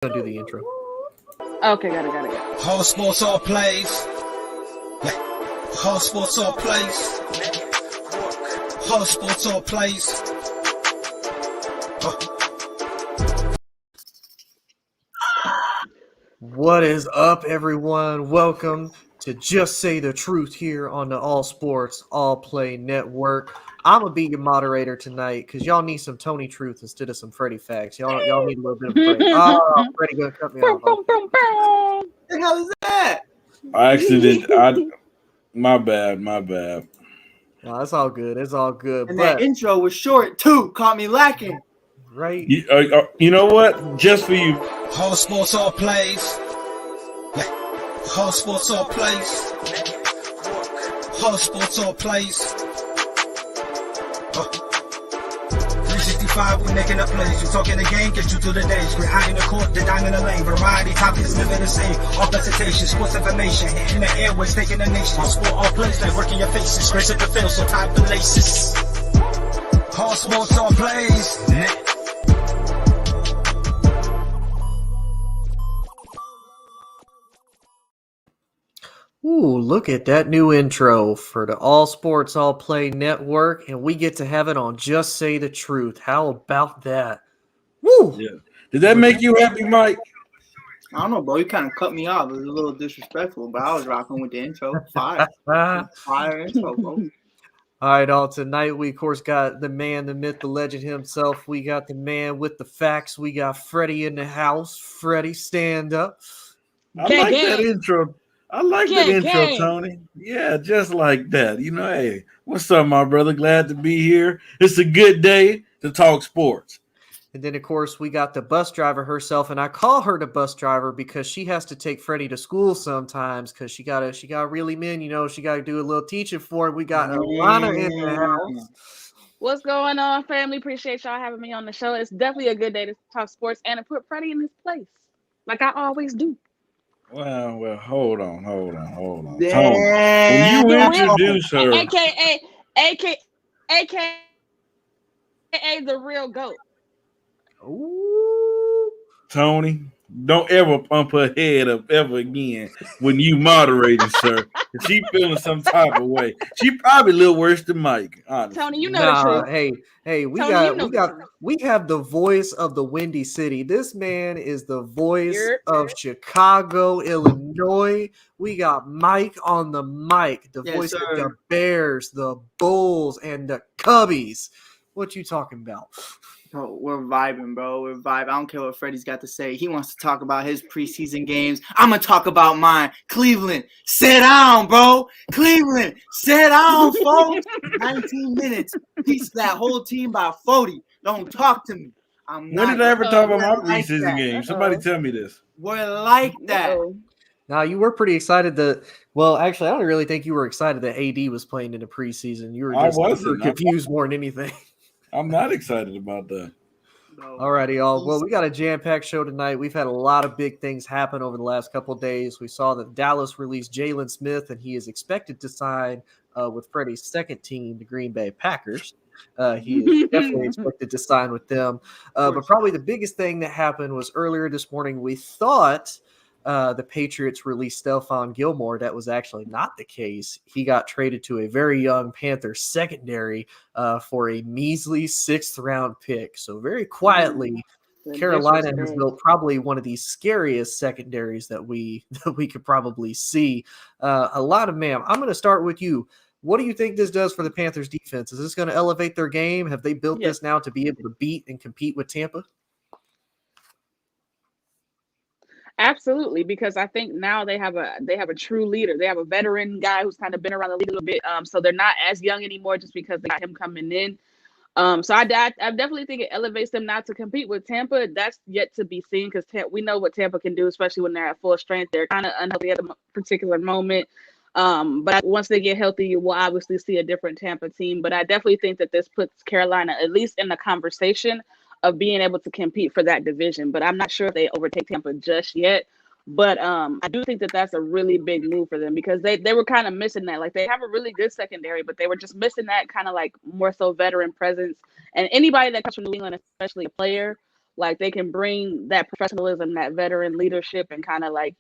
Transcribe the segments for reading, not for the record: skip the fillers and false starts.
Gonna do the intro. Okay, got it. All sports, all plays. All sports, all plays. All sports, all plays. What is up, everyone? Welcome to Just Say the Truth here on the All Sports, All Play Network. I'm gonna be your moderator tonight because y'all need some Tony Truth instead of some Freddie facts. Y'all need a little bit of a break. Oh, Freddie gonna cut me off. Boom, boom, boom. What the hell is that? I actually did. My bad. No, it's all good. It's all good. And but that intro was short too. Caught me lacking. right, You know what? Just for you. All sports, all plays. All sports, all plays. All sports, all plays. 365, we making up plays. You talking the game, get you through the days. We're high in the court, the dime in the lane. Variety topics, living the same. All presentation, sports information. Hitting the airways, taking the nation. All sport, all plays, like working your faces. Grace at the field, so tie the laces. All sports, all plays. ooh, look at that new intro for the All Sports, All Play Network, and we get to have it on Just Say the Truth. How about that? Woo! Yeah. Did that make you happy, Mike? I don't know, bro. You kind of cut me off. It was a little disrespectful, but I was rocking with the intro. Fire intro, bro. All right, all tonight we of course got the man, the myth, the legend himself. We got the man with the facts. We got Freddie in the house. Freddie, stand up. I Gang, like gang. that intro. I like that Gang, intro, gang. Tony. Yeah, just like that. You know, hey, what's up, my brother? Glad to be here. It's a good day to talk sports. And then of course we got the bus driver herself, and I call her the bus driver because she has to take Freddie to school sometimes because she gotta reel him in. You know, she gotta do a little teaching for him. We got Alana in the house. What's going on, family? Appreciate y'all having me on the show. It's definitely a good day to talk sports and to put Freddie in his place, like I always do. Well, hold on. Tony, Damn. when you introduce her, AKA the real GOAT. Ooh. Tony, don't ever pump her head up ever again when you moderating, sir. If she feeling some type of way, she probably a little worse than Mike. Honestly. Tony, you know the truth. Hey, we Tony, you know the truth. we have the voice of the Windy City. This man is the voice Yep. of Chicago, Illinois. We got Mike on the mic, the Yes, voice of sir. the Bears, the Bulls, and the Cubbies. What you talking about? Bro, we're vibing, bro. We're vibing. I don't care what Freddie's got to say. He wants to talk about his preseason games. I'm going to talk about mine. Cleveland, sit down, bro. Cleveland, sit down, folks. 19 minutes. Piece that whole team by 40. Don't talk to me. When did I ever talk about my like preseason that. game? Somebody tell me this. We're like that. Uh-oh. Now you were pretty excited that. Well, actually, I don't really think you were excited that AD was playing in the preseason. You were I just you were wasn't. confused more than anything. I'm not excited about that. Alrighty, y'all. Well, we got a jam-packed show tonight. We've had a lot of big things happen over the last couple of days. We saw that Dallas released Jalen Smith, and he is expected to sign with Freddie's second team, the Green Bay Packers. He is definitely expected to sign with them. But probably the biggest thing that happened was earlier this morning, we thought the Patriots released Stephon Gilmore. That was actually not the case. He got traded to a very young Panthers secondary for a measly 6th-round pick. So very quietly, Carolina has built probably one of the scariest secondaries that we could probably see. I'm going to start with you. What do you think this does for the Panthers defense? Is this going to elevate their game? Have they built this now to be able to beat and compete with Tampa? Absolutely, because I think now they have a true leader. They have a veteran guy who's kind of been around the league a little bit. So they're not as young anymore just because they got him coming in. So I definitely think it elevates them now to compete with Tampa. That's yet to be seen because we know what Tampa can do, especially when they're at full strength. They're kind of unhealthy at a particular moment. But once they get healthy, you will obviously see a different Tampa team. But I definitely think that this puts Carolina at least in the conversation of being able to compete for that division. But I'm not sure if they overtake Tampa just yet. But I do think that that's a really big move for them because they were kind of missing that. Like, they have a really good secondary, but they were just missing that kind of like more so veteran presence. And anybody that comes from New England, especially a player, Like they can bring that professionalism, that veteran leadership, and kind of like,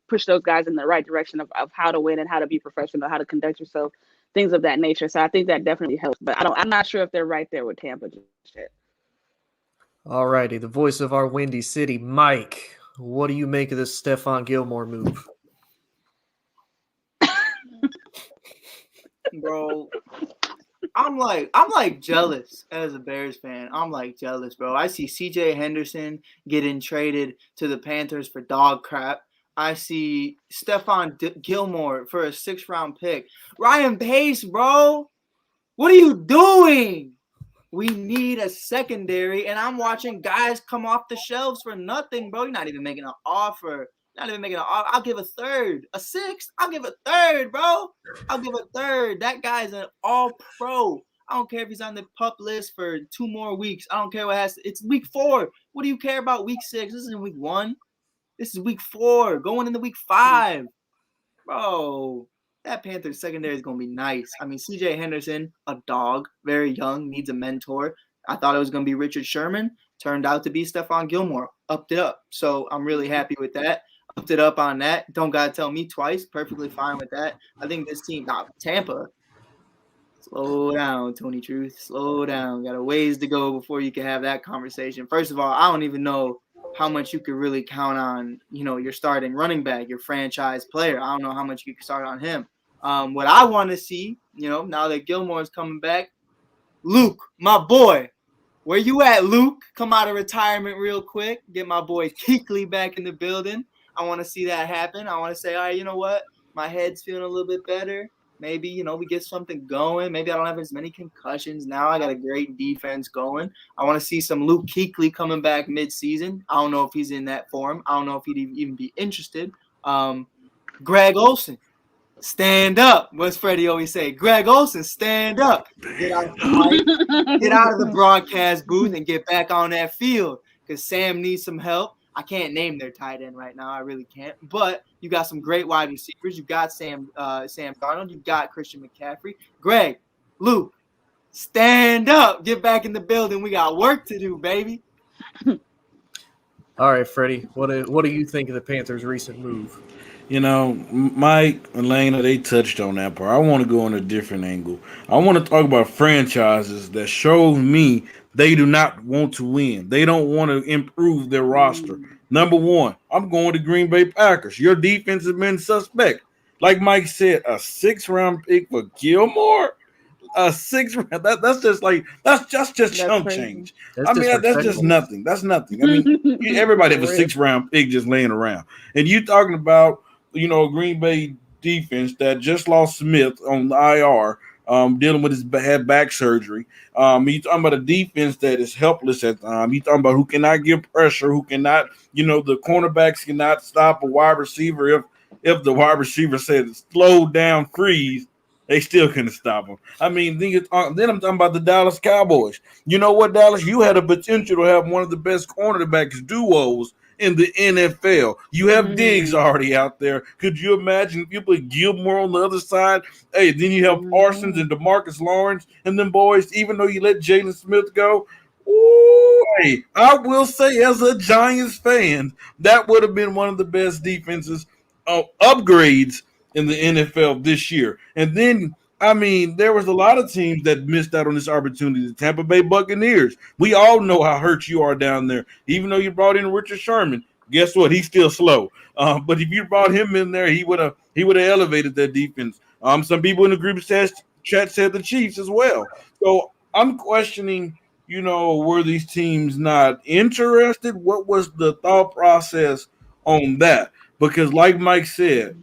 push those guys in the right direction of how to win and how to be professional, how to conduct yourself, things of that nature. So I think that definitely helps. But I'm not sure if they're right there with Tampa just yet. All righty, the voice of our Windy City, Mike. What do you make of this Stephon Gilmore move? Bro, I'm like jealous as a Bears fan. I'm like jealous, bro. I see CJ Henderson getting traded to the Panthers for dog crap. I see Stephon Gilmore for a 6th-round pick. Ryan Pace, bro. What are you doing? We need a secondary, and I'm watching guys come off the shelves for nothing, bro. You're not even making an offer. I'll give a third, a 6th. I'll give a third, bro. I'll give a third. That guy's an all-pro. I don't care if he's on the PUP list for 2 more weeks. I don't care what it's week 4. What do you care about week 6? This isn't week 1. This is week 4, going into week 5. Bro, that Panthers secondary is going to be nice. I mean, CJ Henderson, a dog, very young, needs a mentor. I thought it was going to be Richard Sherman. Turned out to be Stephon Gilmore. Upped it up. So I'm really happy with that. Upped it up on that. Don't got to tell me twice. Perfectly fine with that. I think this team, Tampa, slow down, Tony Truth. Slow down. Got a ways to go before you can have that conversation. First of all, I don't even know how much you could really count on, your starting running back, your franchise player. I don't know how much you could start on him. What I want to see, now that Gilmore is coming back, Luke, my boy, where you at, Luke? Come out of retirement real quick. Get my boy Kuechly back in the building. I want to see that happen. I want to say, all right, you know what? My head's feeling a little bit better. Maybe, we get something going. Maybe I don't have as many concussions now. I got a great defense going. I want to see some Luke Kuechly coming back mid-season. I don't know if he's in that form. I don't know if he'd even be interested. Greg Olsen, stand up. What's Freddie always say? Greg Olsen, stand up. Get out of the broadcast booth and get back on that field because Sam needs some help. I can't name their tight end right now. I really can't. But you got some great wide receivers. You got Sam Darnold. You got Christian McCaffrey. Greg, Luke, stand up. Get back in the building. We got work to do, baby. All right, Freddie, what do you think of the Panthers' recent move? Mike and Lena, they touched on that part. I want to go on a different angle. I want to talk about franchises that show me they do not want to win. They don't want to improve their roster. Number 1, I'm going to Green Bay Packers. Your defense has been suspect. Like Mike said, a 6th-round pick for Gilmore? A 6th round. That's just chump change. That's just nothing. That's nothing. I mean, everybody have a 6th-round pick just laying around. And you talking about, a Green Bay defense that just lost Smith on the IR, dealing with his back surgery. You talking about a defense that is helpless at times. You talking about who cannot give pressure, who cannot, the cornerbacks cannot stop a wide receiver if the wide receiver said slow down, freeze. They still couldn't stop him. I mean, then I'm talking about the Dallas Cowboys. You know what, Dallas? You had a potential to have one of the best cornerbacks duos in the NFL. You have Diggs already out there. Could you imagine if you put Gilmore on the other side? Hey, then you have Parsons and DeMarcus Lawrence and them boys, even though you let Jalen Smith go. Ooh, hey, I will say as a Giants fan, that would have been one of the best defenses upgrades in the NFL this year. And then, I mean, there was a lot of teams that missed out on this opportunity. The Tampa Bay Buccaneers. We all know how hurt you are down there. Even though you brought in Richard Sherman, guess what? He's still slow. But if you brought him in there, he would have elevated that defense. Some people in the group chat said the Chiefs as well. So I'm questioning, were these teams not interested? What was the thought process on that? Because like Mike said,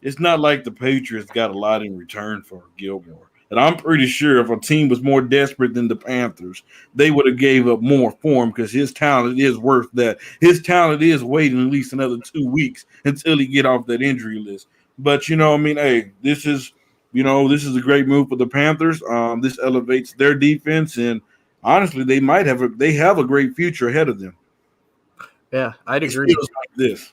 it's not like the Patriots got a lot in return for Gilmore. And I'm pretty sure if a team was more desperate than the Panthers, they would have gave up more for him because his talent is worth that. His talent is waiting at least another 2 weeks until he get off that injury list. But, hey, this is a great move for the Panthers. This elevates their defense, and honestly, they have a great future ahead of them. Yeah, I'd agree. Like this.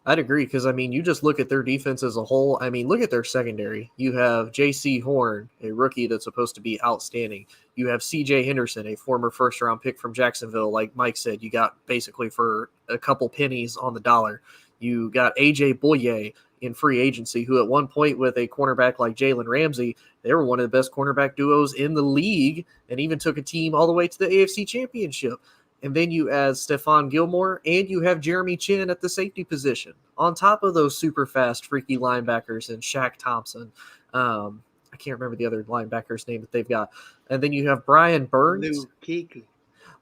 I'd agree because, I mean, you just look at their defense as a whole. I mean, look at their secondary. You have J.C. Horn, a rookie that's supposed to be outstanding. You have C.J. Henderson, a former first-round pick from Jacksonville. Like Mike said, you got basically for a couple pennies on the dollar. You got A.J. Boye in free agency, who at one point with a cornerback like Jalen Ramsey, they were one of the best cornerback duos in the league and even took a team all the way to the AFC Championship. And then you add Stephon Gilmore, and you have Jeremy Chin at the safety position, on top of those super fast, freaky linebackers and Shaq Thompson. I can't remember the other linebacker's name that they've got. And then you have Brian Burns. Luke Kuechly.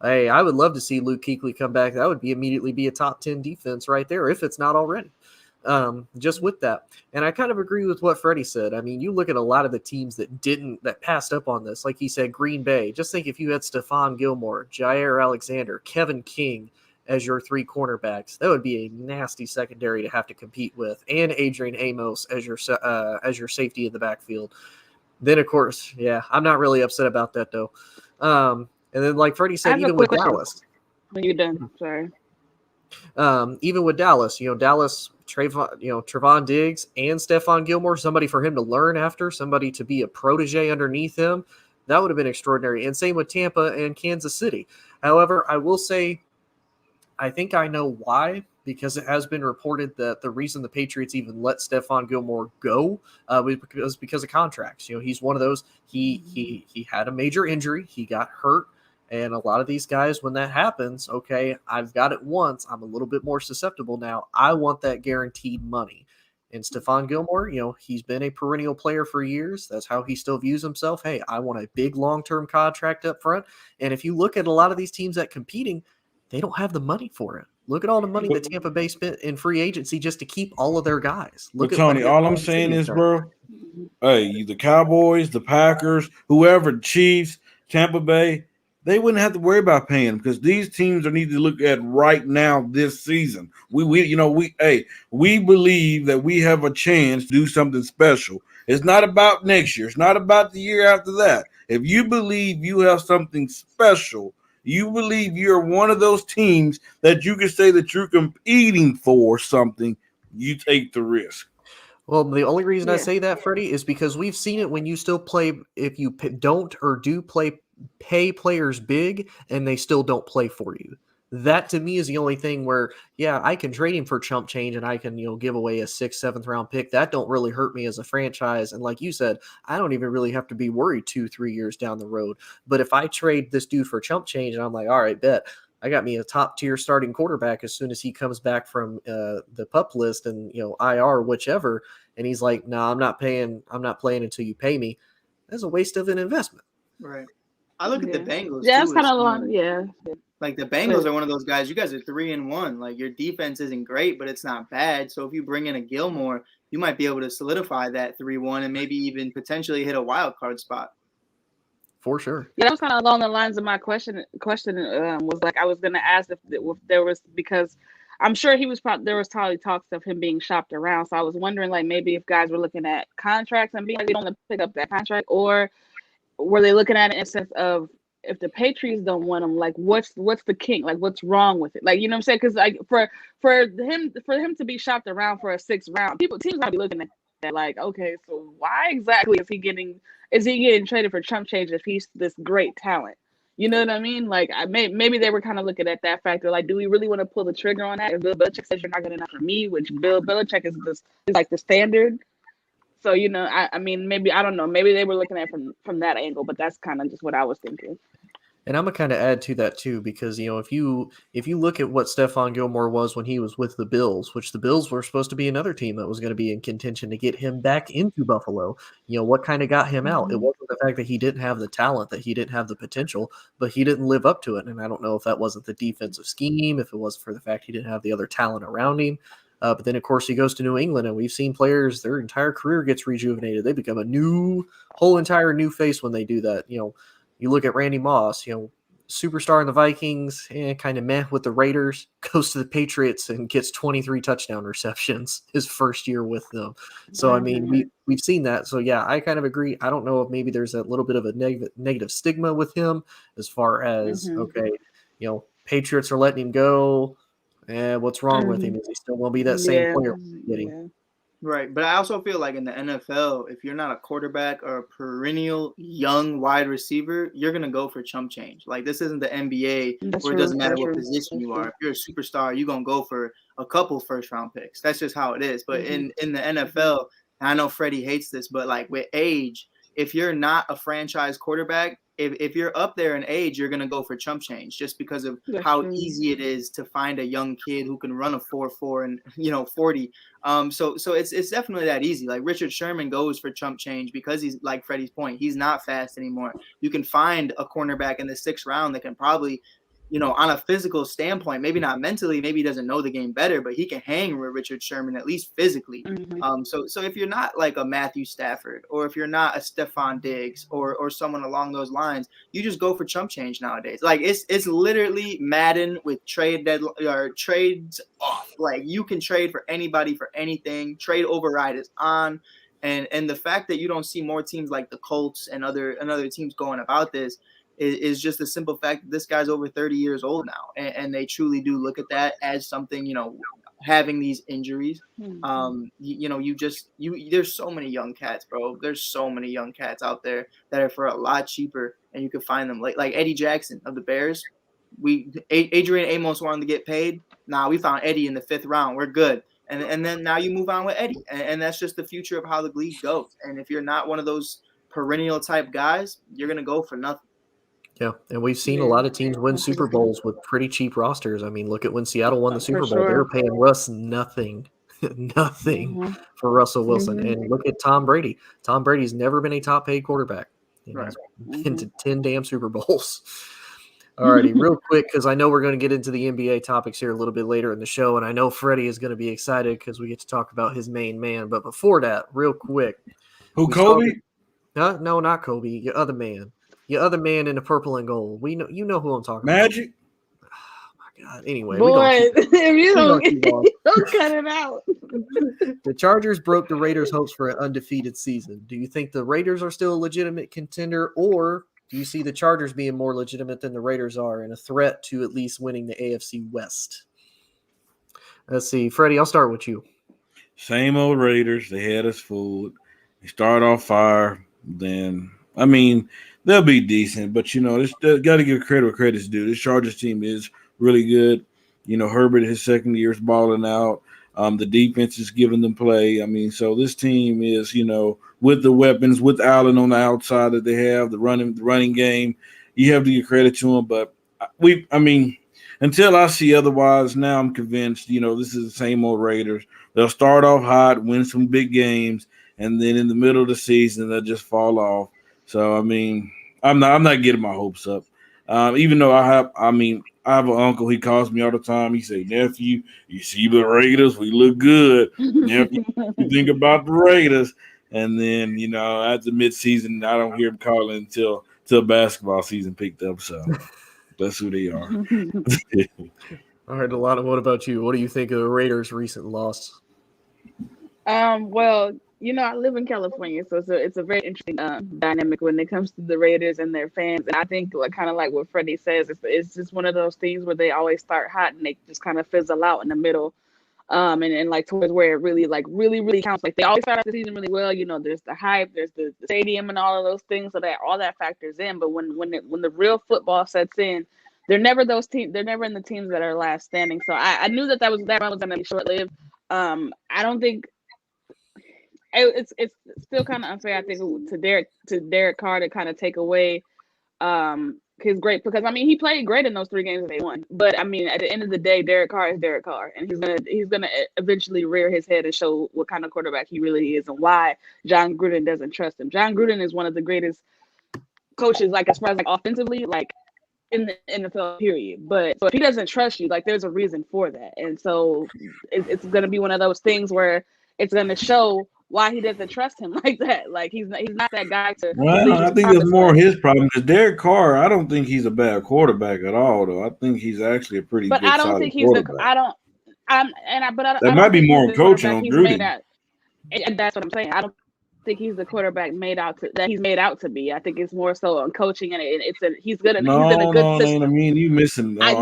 Hey, I would love to see Luke Kuechly come back. That would immediately be a top 10 defense right there, if it's not already. Just with that. And I kind of agree with what Freddie said. I mean, you look at a lot of the teams that passed up on this. Like he said, Green Bay. Just think if you had Stephon Gilmore, Jair Alexander, Kevin King as your three cornerbacks, that would be a nasty secondary to have to compete with, and Adrian Amos as your safety in the backfield. Then, of course, yeah, I'm not really upset about that, though. And then, like Freddie said, even with Dallas. When you're done, sorry. Even with Dallas, Dallas, Trevon Diggs and Stephon Gilmore, somebody for him to learn after, somebody to be a protege underneath him, that would have been extraordinary. And same with Tampa and Kansas City. However, I will say, I think I know why, because it has been reported that the reason the Patriots even let Stephon Gilmore go was because of contracts. He's one of those. He had a major injury. He got hurt. And a lot of these guys, when that happens, okay, I've got it once. I'm a little bit more susceptible now. I want that guaranteed money. And Stephon Gilmore, he's been a perennial player for years. That's how he still views himself. Hey, I want a big long-term contract up front. And if you look at a lot of these teams that competing, they don't have the money for it. Look at all the money that Tampa Bay spent in free agency just to keep all of their guys. Look but Tony, all I'm saying is, bro, hey, the Cowboys, the Packers, whoever, the Chiefs, Tampa Bay, they wouldn't have to worry about paying them because these teams are need to look at right now this season. We believe that we have a chance to do something special. It's not about next year. It's not about the year after that. If you believe you have something special, you believe you're one of those teams that you can say that you're competing for something, you take the risk. Well, the only reason I say that, Freddie, is because we've seen it when you still play. If you don't or do pay players big and they still don't play for you. That to me is the only thing where, yeah, I can trade him for chump change and I can, give away a 6th, 7th round pick. That don't really hurt me as a franchise. And like you said, I don't even really have to be worried 2-3 years down the road. But if I trade this dude for chump change and I'm like, all right, bet I got me a top tier starting quarterback as soon as he comes back from the PUP list and, IR, whichever. And he's like, no, I'm not playing until you pay me. That's a waste of an investment. Right. I look at the Bengals. Yeah, too, it's kind of long. Yeah. Like the Bengals are one of those guys. You guys are 3-1. Like your defense isn't great, but it's not bad. So if you bring in a Gilmore, you might be able to solidify that 3-1 and maybe even potentially hit a wild card spot. For sure. Yeah, that was kind of along the lines of my question. Was like I was going to ask if there was, because I'm sure there was probably talks of him being shopped around. So I was wondering, like, maybe if guys were looking at contracts and being like, they don't want to pick up that contract, or were they looking at it in a sense of, if the Patriots don't want him, like what's the king? Like what's wrong with it? Like, you know what I'm saying? Because like for him to be shopped around for a 6th round, teams might be looking at that like, okay, so why exactly is he getting traded for chump change if he's this great talent? You know what I mean? Like maybe they were kind of looking at that factor. Like, do we really want to pull the trigger on that? If Bill Belichick says you're not good enough for me, which Bill Belichick is like the standard. So, I mean, maybe, I don't know, maybe they were looking at it from that angle, but that's kind of just what I was thinking. And I'm going to kind of add to that too, because, if you look at what Stephon Gilmore was when he was with the Bills, which the Bills were supposed to be another team that was going to be in contention to get him back into Buffalo, what kind of got him out? It wasn't the fact that he didn't have the talent, that he didn't have the potential, but he didn't live up to it. And I don't know if that wasn't the defensive scheme, if it wasn't for the fact he didn't have the other talent around him. But then, of course, he goes to New England, and we've seen players, their entire career gets rejuvenated. They become a whole entire new face when they do that. You look at Randy Moss, superstar in the Vikings, kind of meh with the Raiders, goes to the Patriots and gets 23 touchdown receptions his first year with them. So, I mean, we've seen that. So, yeah, I kind of agree. I don't know if maybe there's a little bit of a negative stigma with him as far as, okay, Patriots are letting him go. And what's wrong with him? Is he still going to be that same Yeah, player? yeah. Right, but I also feel like in the NFL, if you're not a quarterback or a perennial young wide receiver, you're gonna go for chump change. Like this isn't the NBA That's where it true. doesn't matter That's what true. position That's you are. true. If you're a superstar, you're gonna go for a couple first round picks. That's just how it is. But in the NFL, and I know Freddie hates this, but like with age, if you're not a franchise quarterback, if you're up there in age, you're gonna go for chump change just because of That's how true. easy it is to find a young kid who can run a 4.4 and 40. So it's definitely that easy. Like Richard Sherman goes for chump change because he's like Freddie's point. He's not fast anymore. You can find a cornerback in the 6th round that can probably, on a physical standpoint, maybe not mentally, maybe he doesn't know the game better, but he can hang with Richard Sherman at least physically. So if you're not like a Matthew Stafford, or if you're not a Stephon Diggs, or someone along those lines, you just go for chump change nowadays. Like it's literally Madden with trades off. Like you can trade for anybody for anything. Trade override is on. And the fact that you don't see more teams like the Colts and other teams going about this is just the simple fact that this guy's over 30 years old now, and they truly do look at that as something, having these injuries. There's so many young cats, bro. There's so many young cats out there that are for a lot cheaper, and you can find them like Eddie Jackson of the Bears. Adrian Amos wanted to get paid. Nah, we found Eddie in the 5th round. We're good. And then now you move on with Eddie, and that's just the future of how the league goes. And if you're not one of those perennial type guys, you're gonna go for nothing. Yeah, and we've seen a lot of teams win Super Bowls with pretty cheap rosters. I mean, look at when Seattle won the Super Bowl. They were paying Russ nothing, nothing for Russell Wilson. And look at Tom Brady. Tom Brady's never been a top-paid quarterback. Right. He's been to 10 damn Super Bowls. All righty, real quick, because I know we're going to get into the NBA topics here a little bit later in the show, and I know Freddie is going to be excited because we get to talk about his main man. But before that, real quick. Who, Kobe? No, not Kobe. Your other man. Your other man in the purple and gold. You know who I'm talking about. Magic? Oh my God. Anyway, boy, if you don't cut it out. The Chargers broke the Raiders' hopes for an undefeated season. Do you think the Raiders are still a legitimate contender, or do you see the Chargers being more legitimate than the Raiders are and a threat to at least winning the AFC West? Let's see. Freddie, I'll start with you. Same old Raiders. They had us fooled. They start off fire. Then, I mean, they'll be decent, but got to give credit where credit's due. This Chargers team is really good. Herbert, his second year, is balling out. The defense is giving them play. I mean, so this team is, with the weapons, with Allen on the outside that they have, the running game, you have to give credit to them. But until I see otherwise, now I'm convinced, this is the same old Raiders. They'll start off hot, win some big games, and then in the middle of the season, they'll just fall off. So, I mean, I'm not getting my hopes up. Even though I have an uncle, he calls me all the time. He say, nephew, you see the Raiders, we look good. Nephew, you think about the Raiders. And then, after midseason, I don't hear him calling until basketball season picked up. So that's who they are. All right, Delana, what about you? What do you think of the Raiders' recent loss? Well, I live in California, so it's a very interesting dynamic when it comes to the Raiders and their fans. And I think, kind of like what Freddie says, it's just one of those things where they always start hot and they just kind of fizzle out in the middle. And like towards where it really, really counts. Like they always start off the season really well. There's the hype, there's the stadium and all of those things, so that all that factors in. But when the real football sets in, they're never those teams. They're never in the teams that are last standing. So I knew that was going to be short lived. I don't think. It's still kind of unfair, I think, to Derek Carr to kind of take away his great, because he played great in those 3 games that they won. But at the end of the day, Derek Carr is Derek Carr, and he's gonna eventually rear his head and show what kind of quarterback he really is and why John Gruden doesn't trust him. John Gruden is one of the greatest coaches, like as far as like offensively, like in the NFL period. But so if he doesn't trust you, like there's a reason for that, and so it's gonna be one of those things where it's gonna show why he doesn't trust him like that. Like he's not that guy to. Well, I think it's more his problem because Derek Carr. I don't think he's a bad quarterback at all, though. I think he's actually a pretty. But good, I don't think he's the. I don't. That might be more coaching on Gruden. And that's what I'm saying. I don't think he's the quarterback that he's made out to be. I think it's more so on coaching, and he's good. He's in a good No, system. I mean, you missing. I I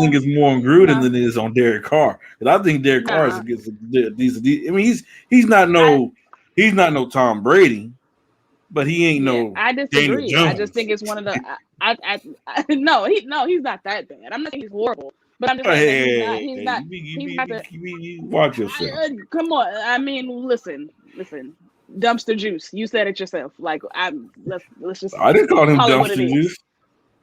think know. it's more on Gruden Nah, than it is on Derek Carr. Because I think Derek Carr is nah. against these. I mean, he's not no Tom Brady, but he ain't Yeah, no I Daniel disagree. I just Jones. think it's one of the. No, he's not that bad. I'm not saying he's horrible, but I'm just saying that he's not. Hey, He's not. He's not the. you watch yourself. Come on. I mean, listen. Dumpster juice. You said it yourself. Like let's just I didn't call him call it what it dumpster is. juice.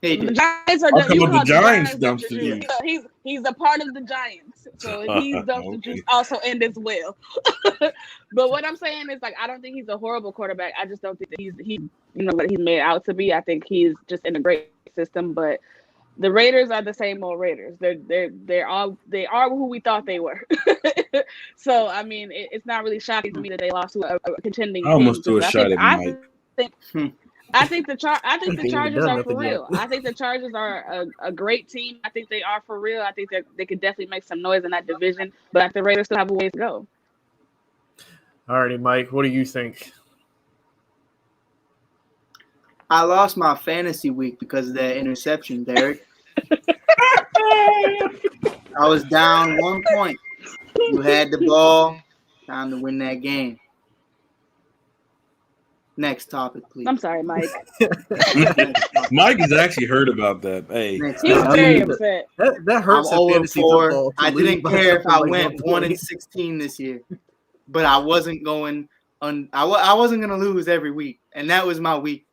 Hey, The dude. Giants are. I You called the called the Giants Giants dumpster dumpster juice. juice. He's a part of the Giants, so he's dumpster juice Okay. also and as well. But what I'm saying is, like, I don't think he's a horrible quarterback. I just don't think that he's what he's made out to be. I think he's just in a great system. But the Raiders are the same old Raiders. They are who we thought they were. So I mean, it's not really shocking to me that they lost to a contending I team. almost threw a Because shot at Mike. I think the Ain't even Chargers done are for nothing yet. real. I think the Chargers are a great team. I think they are for real. I think they could definitely make some noise in that division. But the Raiders still have a ways to go. Alrighty, Mike, what do you think? I lost my fantasy week because of that interception, Derek. I was down 1 point. You had the ball. Time to win that game. Next topic, please. I'm sorry, Mike. Mike has actually heard about that. Hey, Next He's topic. very upset. That I'm hurts in 0 fantasy 4. football. to I lose didn't by care if I something like went 1 1 and point. 16 this year, but I wasn't going. I wasn't gonna lose every week, and that was my week.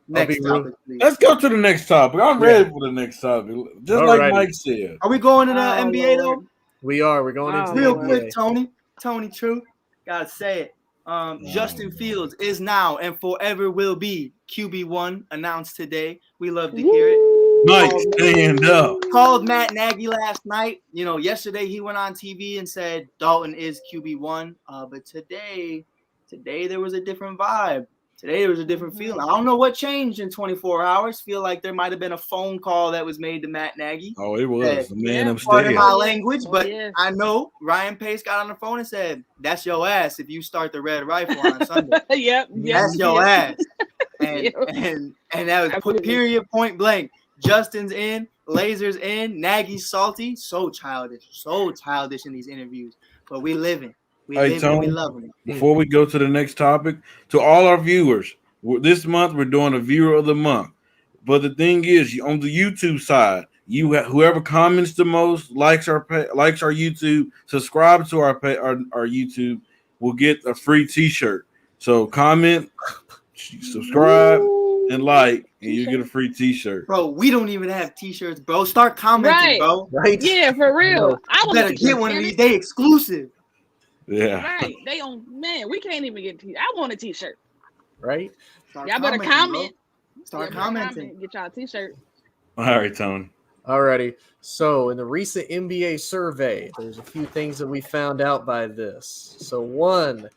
Next topic, please. let's go to the next topic. I'm ready for the next topic. Just like Alrighty. Mike said. Are we going to the Oh, NBA Lord. though? We're going into the Real NBA. quick, Tony True, gotta say it. Justin Fields is now and forever will be QB1 announced today. We love to hear it. Mike, stand up. Called Matt Nagy last night. Yesterday he went on TV and said Dalton is QB1. But today there was a different vibe. Today there was a different feeling. I don't know what changed in 24 hours. Feel like there might have been a phone call that was made to Matt Nagy. Oh, it was the man Pardon upstairs. my language, but yes. I know Ryan Pace got on the phone and said, "That's your ass if you start the Red Rifle on Sunday. Yep. That's your ass." And that was period, point blank. Justin's in, Lasers in, Nagy's salty. So childish in these interviews. But we living. We love him. Before we go to the next topic, to all our viewers, this month we're doing a viewer of the month. But the thing is, on the YouTube side, whoever comments the most, likes our YouTube, subscribe to our YouTube, will get a free T-shirt. So comment, subscribe, and like, and you get a free T-shirt. Bro, we don't even have T-shirts, bro. Start commenting, bro. Right? Yeah, for real. I Better get one of these. They exclusive. Yeah. Right. We can't even get I want a T-shirt. Right? Y'all better comment. Start commenting. Get y'all a T-shirt. All right, Tony. Alrighty. So in the recent NBA survey, there's a few things that we found out by this. So one,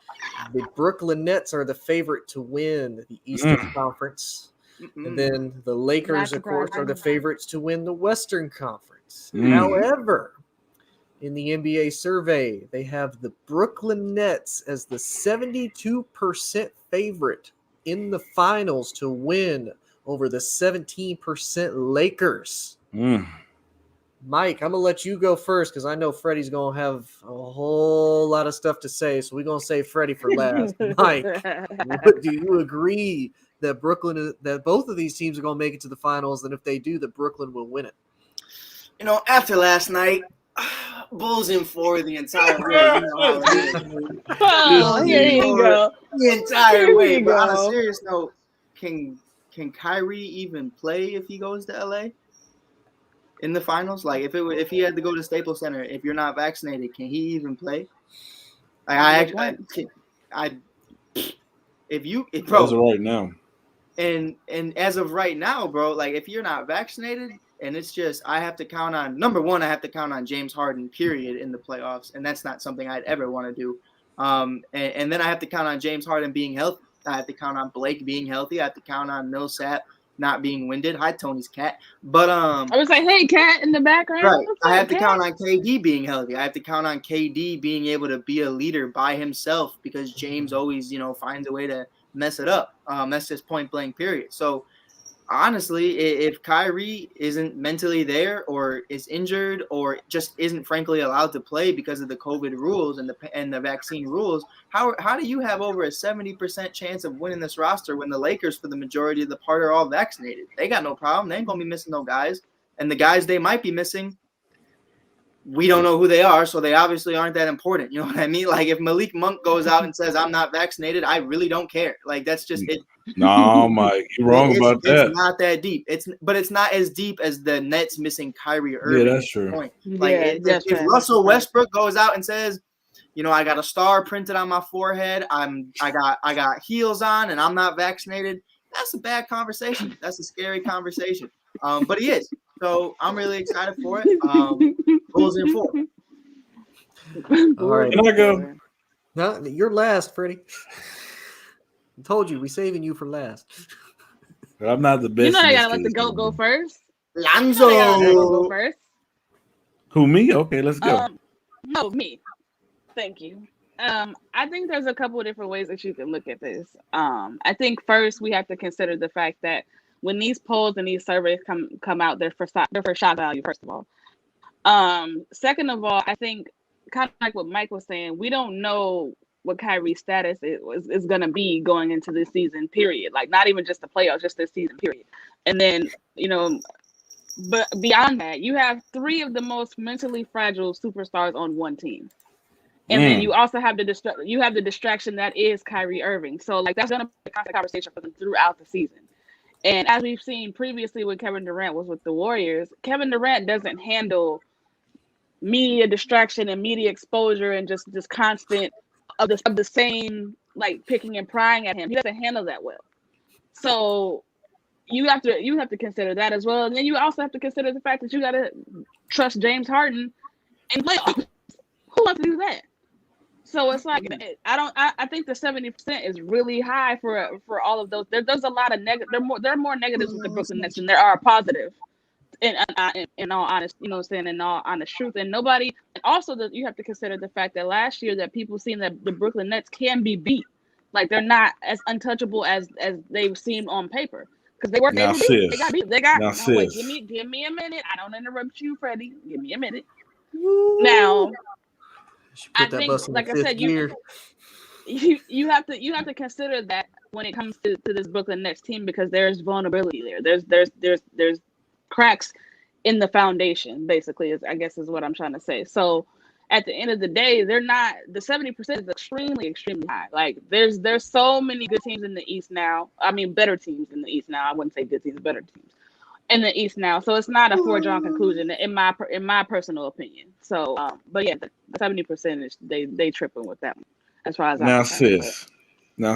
the Brooklyn Nets are the favorite to win the Eastern Conference. And then the Lakers, of course, are the favorites to win the Western Conference. However, in the NBA survey, they have the Brooklyn Nets as the 72% favorite in the finals to win over the 17% Lakers. Mike, I'm going to let you go first because I know Freddie's going to have a whole lot of stuff to say, so we're going to save Freddie for last. Mike, do you agree that that both of these teams are going to make it to the finals, and if they do, that Brooklyn will win it? After last night, Bulls in 4 the entire way. Oh, here you go. The entire way. Here you But on a go. serious note, can Kyrie even play if he goes to LA in the finals? Like if he had to go to Staples Center, if you're not vaccinated, can he even play? Like bro, As of right now. And as of right now, bro, like if you're not vaccinated. And it's just I have to count on number one. I have to count on James Harden, period, in the playoffs, and that's not something I'd ever want to do. And then I have to count on James Harden being healthy. I have to count on Blake being healthy. I have to count on Millsap not being winded. Hi, Tony's cat. But I was like, hey, cat in the background. right, What's I up, have to cat? count on KD being healthy. I have to count on KD being able to be a leader by himself because James always, finds a way to mess it up. That's just point blank period. So honestly, if Kyrie isn't mentally there or is injured or just isn't frankly allowed to play because of the COVID rules and the vaccine rules, how do you have over a 70% chance of winning this roster when the Lakers, for the majority of the part, are all vaccinated? They got no problem. They ain't gonna be missing no guys, and the guys they might be missing, we don't know who they are, so they obviously aren't that important. You know what I mean? Like if Malik Monk goes out and says I'm not vaccinated, I really don't care. Like that's just it. No, Mike, you're wrong about that. It's not that deep. But it's not as deep as the Nets missing Kyrie Irving. Yeah, that's true. Point. Like Yeah, if Russell Westbrook goes out and says, I got a star printed on my forehead, I got heels on, and I'm not vaccinated, that's a bad conversation. That's a scary conversation. But he is. So I'm really excited for it. Bulls in 4. All right. Can I go? No, you're last, Freddie. I told you, we're saving you for last. I'm not the best. You know I gotta let the goat go first. Lonzo. Go first. Who, me? Okay, let's go. No, me. Thank you. I think there's a couple of different ways that you can look at this. I think first we have to consider the fact that when these polls and these surveys come out, they're for shock value, first of all. Second of all, I think kind of like what Mike was saying, we don't know what Kyrie's status is going to be going into this season, period. Like not even just the playoffs, just this season, period. And then, but beyond that, you have 3 of the most mentally fragile superstars on one team. And then you also have the distraction that is Kyrie Irving. So like that's going to be a constant conversation for them throughout the season. And as we've seen previously when Kevin Durant was with the Warriors, Kevin Durant doesn't handle media distraction and media exposure and just constant of the same like picking and prying at him. He doesn't handle that well. So you have to consider that as well. And then you also have to consider the fact that you got to trust James Harden and playoffs. Who wants to do that? So it's like I think the 70% is really high for all of those. There's a lot of negative. There are more negatives with the Brooklyn Nets than there are positive. In all honest, in all honest truth, and also you have to consider the fact that last year that people seen that the Brooklyn Nets can be beat, like they're not as untouchable as they've seemed on paper because they were beat. They got beat. They got. Wait, give me a minute. I don't interrupt you, Freddie. Give me a minute. Now. I think, like I said, you have to consider that when it comes to this Brooklyn Nets team because there's vulnerability there. There's cracks in the foundation, basically, is what I'm trying to say. So at the end of the day, they're not the 70% is extremely, extremely high. Like there's so many good teams in the East now. I mean, better teams in the East now. I wouldn't say good teams, better teams in the East now. So it's not a foregone conclusion in my personal opinion. So, but yeah, the 70% is they tripping with that one as far as now, sis. One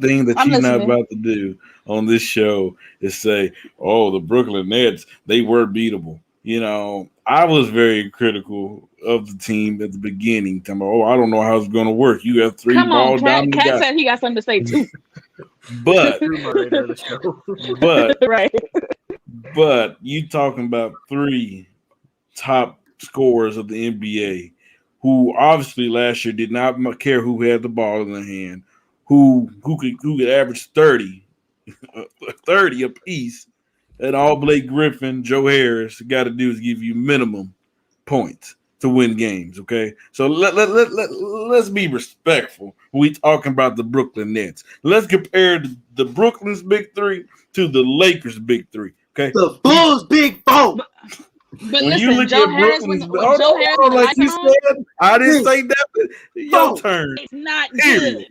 thing that you're not about to do on this show is say, "Oh, the Brooklyn Nets, they were beatable." I was very critical of the team at the beginning. Talking about, I don't know how it's going to work. You have 3 ball dominant guys. Cat said he got something to say too. But right. But you talking about 3 top scorers of the NBA who obviously last year did not care who had the ball in their hand, who could average 30 apiece, and all Blake Griffin, Joe Harris got to do is give you minimum points to win games, okay? So let's be respectful when we talking about the Brooklyn Nets. Let's compare the Brooklyn's big 3 to the Lakers' big 3, okay? The Bulls' big 4. But when listen, you look Joe at Harris, Brooklyn's, Joe Harris like you said, I didn't say that. Your turn. It's not good.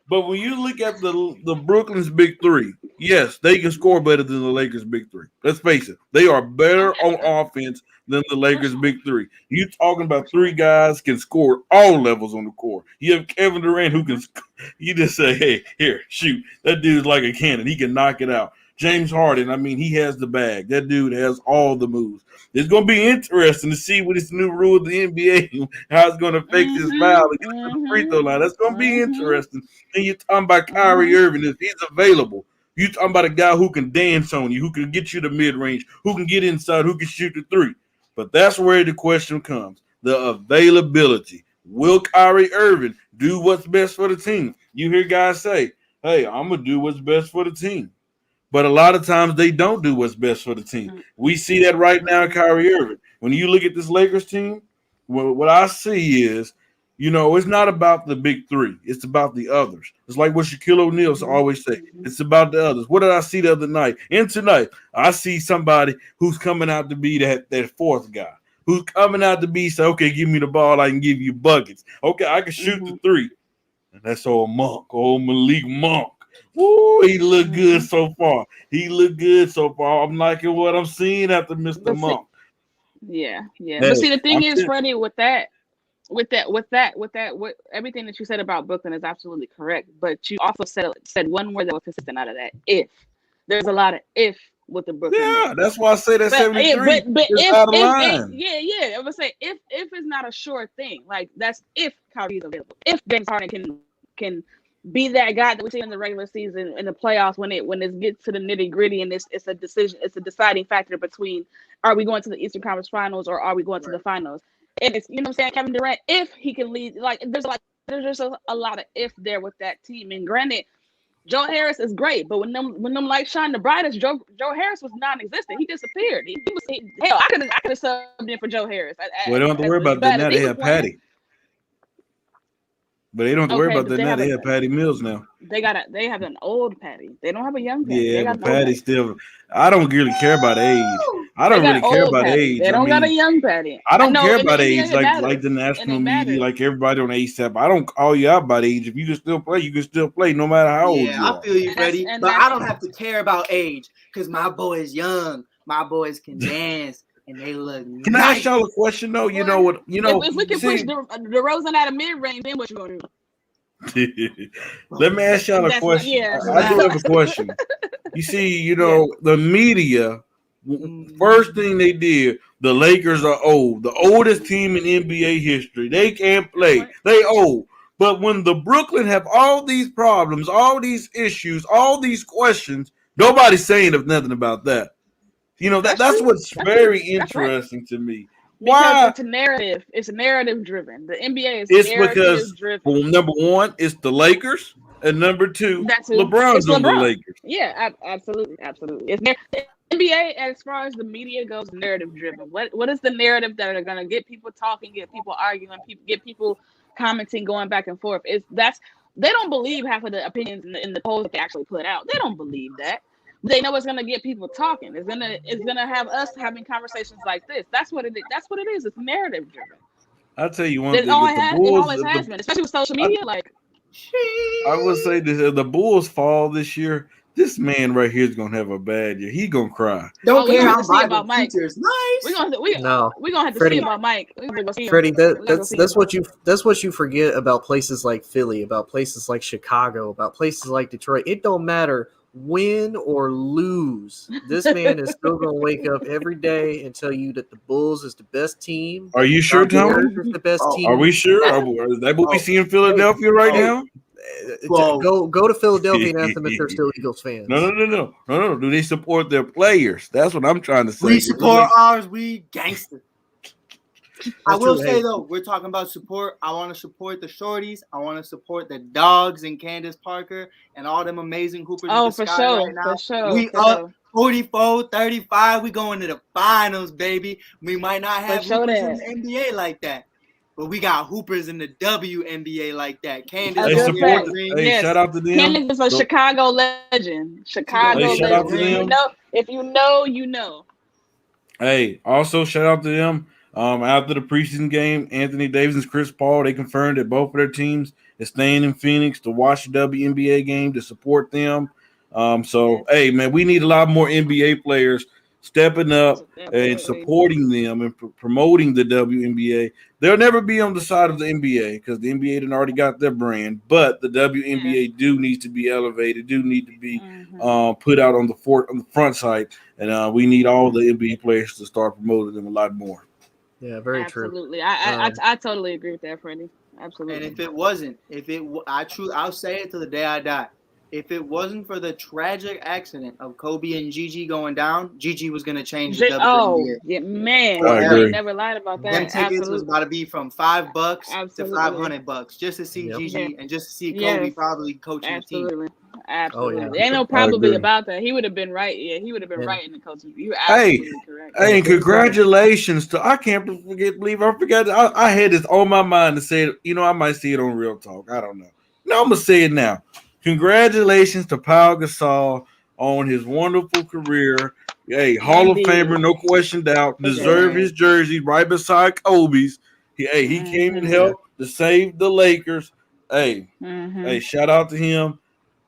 But when you look at the Brooklyn's big 3, yes, they can score better than the Lakers' big 3. Let's face it. They are better on offense than the Lakers' big 3. You talking about 3 guys can score all levels on the court. You have Kevin Durant who can – you just say, hey, here, shoot. That dude's like a cannon. He can knock it out. James Harden, he has the bag. That dude has all the moves. It's going to be interesting to see what this new rule of the NBA, how it's going to affect this foul to get to the free throw line. That's going to be interesting. And you're talking about Kyrie Irving, if he's available. You talking about a guy who can dance on you, who can get you the mid range, who can get inside, who can shoot the three. But that's where the question comes: the availability. Will Kyrie Irving do what's best for the team? You hear guys say, "Hey, I'm gonna do what's best for the team," but a lot of times they don't do what's best for the team. We see that right now in Kyrie Irving. When you look at this Lakers team, what I see is, it's not about the big three. It's about the others. It's like what Shaquille O'Neal always say. It's about the others. What did I see the other night? And tonight, I see somebody who's coming out to be that fourth guy, who's coming out to be, say, okay, give me the ball. I can give you buckets. Okay, I can shoot the three. And that's old Malik Monk. Woo, he looked good so far. I'm liking what I'm seeing after Mr. Monk. Yeah. Hey, But see, the thing is, Freddie, with everything that you said about Brooklyn is absolutely correct. But you also said one word that was consistent out of that. If there's a lot of if with the Brooklyn. Yeah, that's why I say that 73 but is if out of line. I would say if it's not a sure thing. Like that's if Kyrie is available. If James Harden can be that guy that we see in the regular season, in the playoffs, when it gets to the nitty gritty, and it's a decision, it's a deciding factor between are we going to the Eastern Conference Finals or are we going to the finals? And it's, what I'm saying, Kevin Durant, if he can lead, like there's just a lot of if there with that team. And granted, Joe Harris is great, but when them lights shine the brightest, Joe Harris was non-existent. He disappeared. Hell, I could have subbed in for Joe Harris. Well, they don't have to worry about that now. They have Patty. But they don't have to worry about that now. They have Patty Mills now. They have an old Patty. They don't have a young Patty. Yeah, but Patty still. I don't really care about age. I don't really care about age. They don't got a young Patty. I don't care about age like the national media, like everybody on ASAP. I don't call you out about age. If you can still play, you can still play no matter how old you are. Yeah, I feel you, Freddie. But I don't have to care about age because my boy is young. My boys can dance. And they look. Can I ask y'all a question though? You know what? If we can push the Rosen out of mid range, then what you gonna do? Let me ask y'all a question. I do have a question. You see, the media. First thing they did, the Lakers are old, the oldest team in NBA history. They can't play. They old. But when the Brooklyn have all these problems, all these issues, all these questions, nobody's saying nothing about that. That's what's very interesting to me. Why? Because it's a narrative. It's narrative driven. The NBA is narrative driven. Well, number one, it's the Lakers, and number two, LeBron's on the Lakers. Yeah, absolutely. It's the NBA, as far as the media goes, narrative driven. What is the narrative that are going to get people talking, get people arguing, get people commenting, going back and forth? They don't believe half of the opinions in the polls that they actually put out. They don't believe that. They know it's gonna get people talking. It's gonna have us having conversations like this. That's what it is. It's narrative driven. I'll tell you one thing. It always has been, especially with social media. I would say this: if the Bulls fall this year, this man right here is gonna have a bad year. He gonna cry. Don't care how see about Mike. Nice. We're gonna have to see about Mike. Freddie, that's what you forget about places like Philly, about places like Chicago, about places like Detroit. It don't matter win or lose, this man is still going to wake up every day and tell you that the Bulls is the best team. Are you sure, Tony? The best team. Are we sure? Is that what we see in Philadelphia right now? Well, go to Philadelphia and ask them if they're still Eagles fans. No. Do they support their players? That's what I'm trying to say. We support ours. We gangster. I will say though, we're talking about support. I want to support the shorties. I want to support the dogs and Candace Parker and all them amazing hoopers. Oh, for sure, right now. For sure. We up 44, 35. We going to the finals, baby. We might not have hoopers in the NBA like that, but we got hoopers in the WNBA like that. Candace, shout out to them. Candace is a Chicago legend. Chicago legend. Shout out to them. If you know, you know. Hey, also shout out to them. After the preseason game, Anthony Davis and Chris Paul, they confirmed that both of their teams is staying in Phoenix to watch the WNBA game to support them. Hey, man, we need a lot more NBA players stepping up and supporting them and promoting the WNBA. They'll never be on the side of the NBA because the NBA done already got their brand, but the WNBA do need to be elevated, do need to be put out on the front side, and we need all the NBA players to start promoting them a lot more. Yeah, very Absolutely. true. I totally agree with that, Freddie. Absolutely. And if it wasn't, I'll say it till the day I die. if it wasn't for the tragic accident of Kobe and Gigi going down, Gigi was gonna change the WNBA. Yeah, man, I you ain't agree. never lied about Them that. tickets was Absolutely, about to be from $5 to absolutely. $500 just to see Yep. Gigi and just to see Kobe Yes, probably coaching the team. absolutely, Oh yeah. absolutely. Ain't no I probably agree. about that. He would have been right. Yeah, he would have been And right in the coaching. You're Hey, absolutely correct. and hey, the and thing about it, congratulations to I can't believe I forgot. I had this on my mind to say it. You know, I might see it on Real Talk. I don't know. No, I'm gonna say it now. Congratulations to Pau Gasol on his wonderful career. Hey, Hall of Indeed. Famer, no question doubt. Deserve Man, his jersey right beside Kobe's. He came and Mm-hmm. yeah, helped to save the Lakers. Hey, Mm-hmm. hey, shout out to him.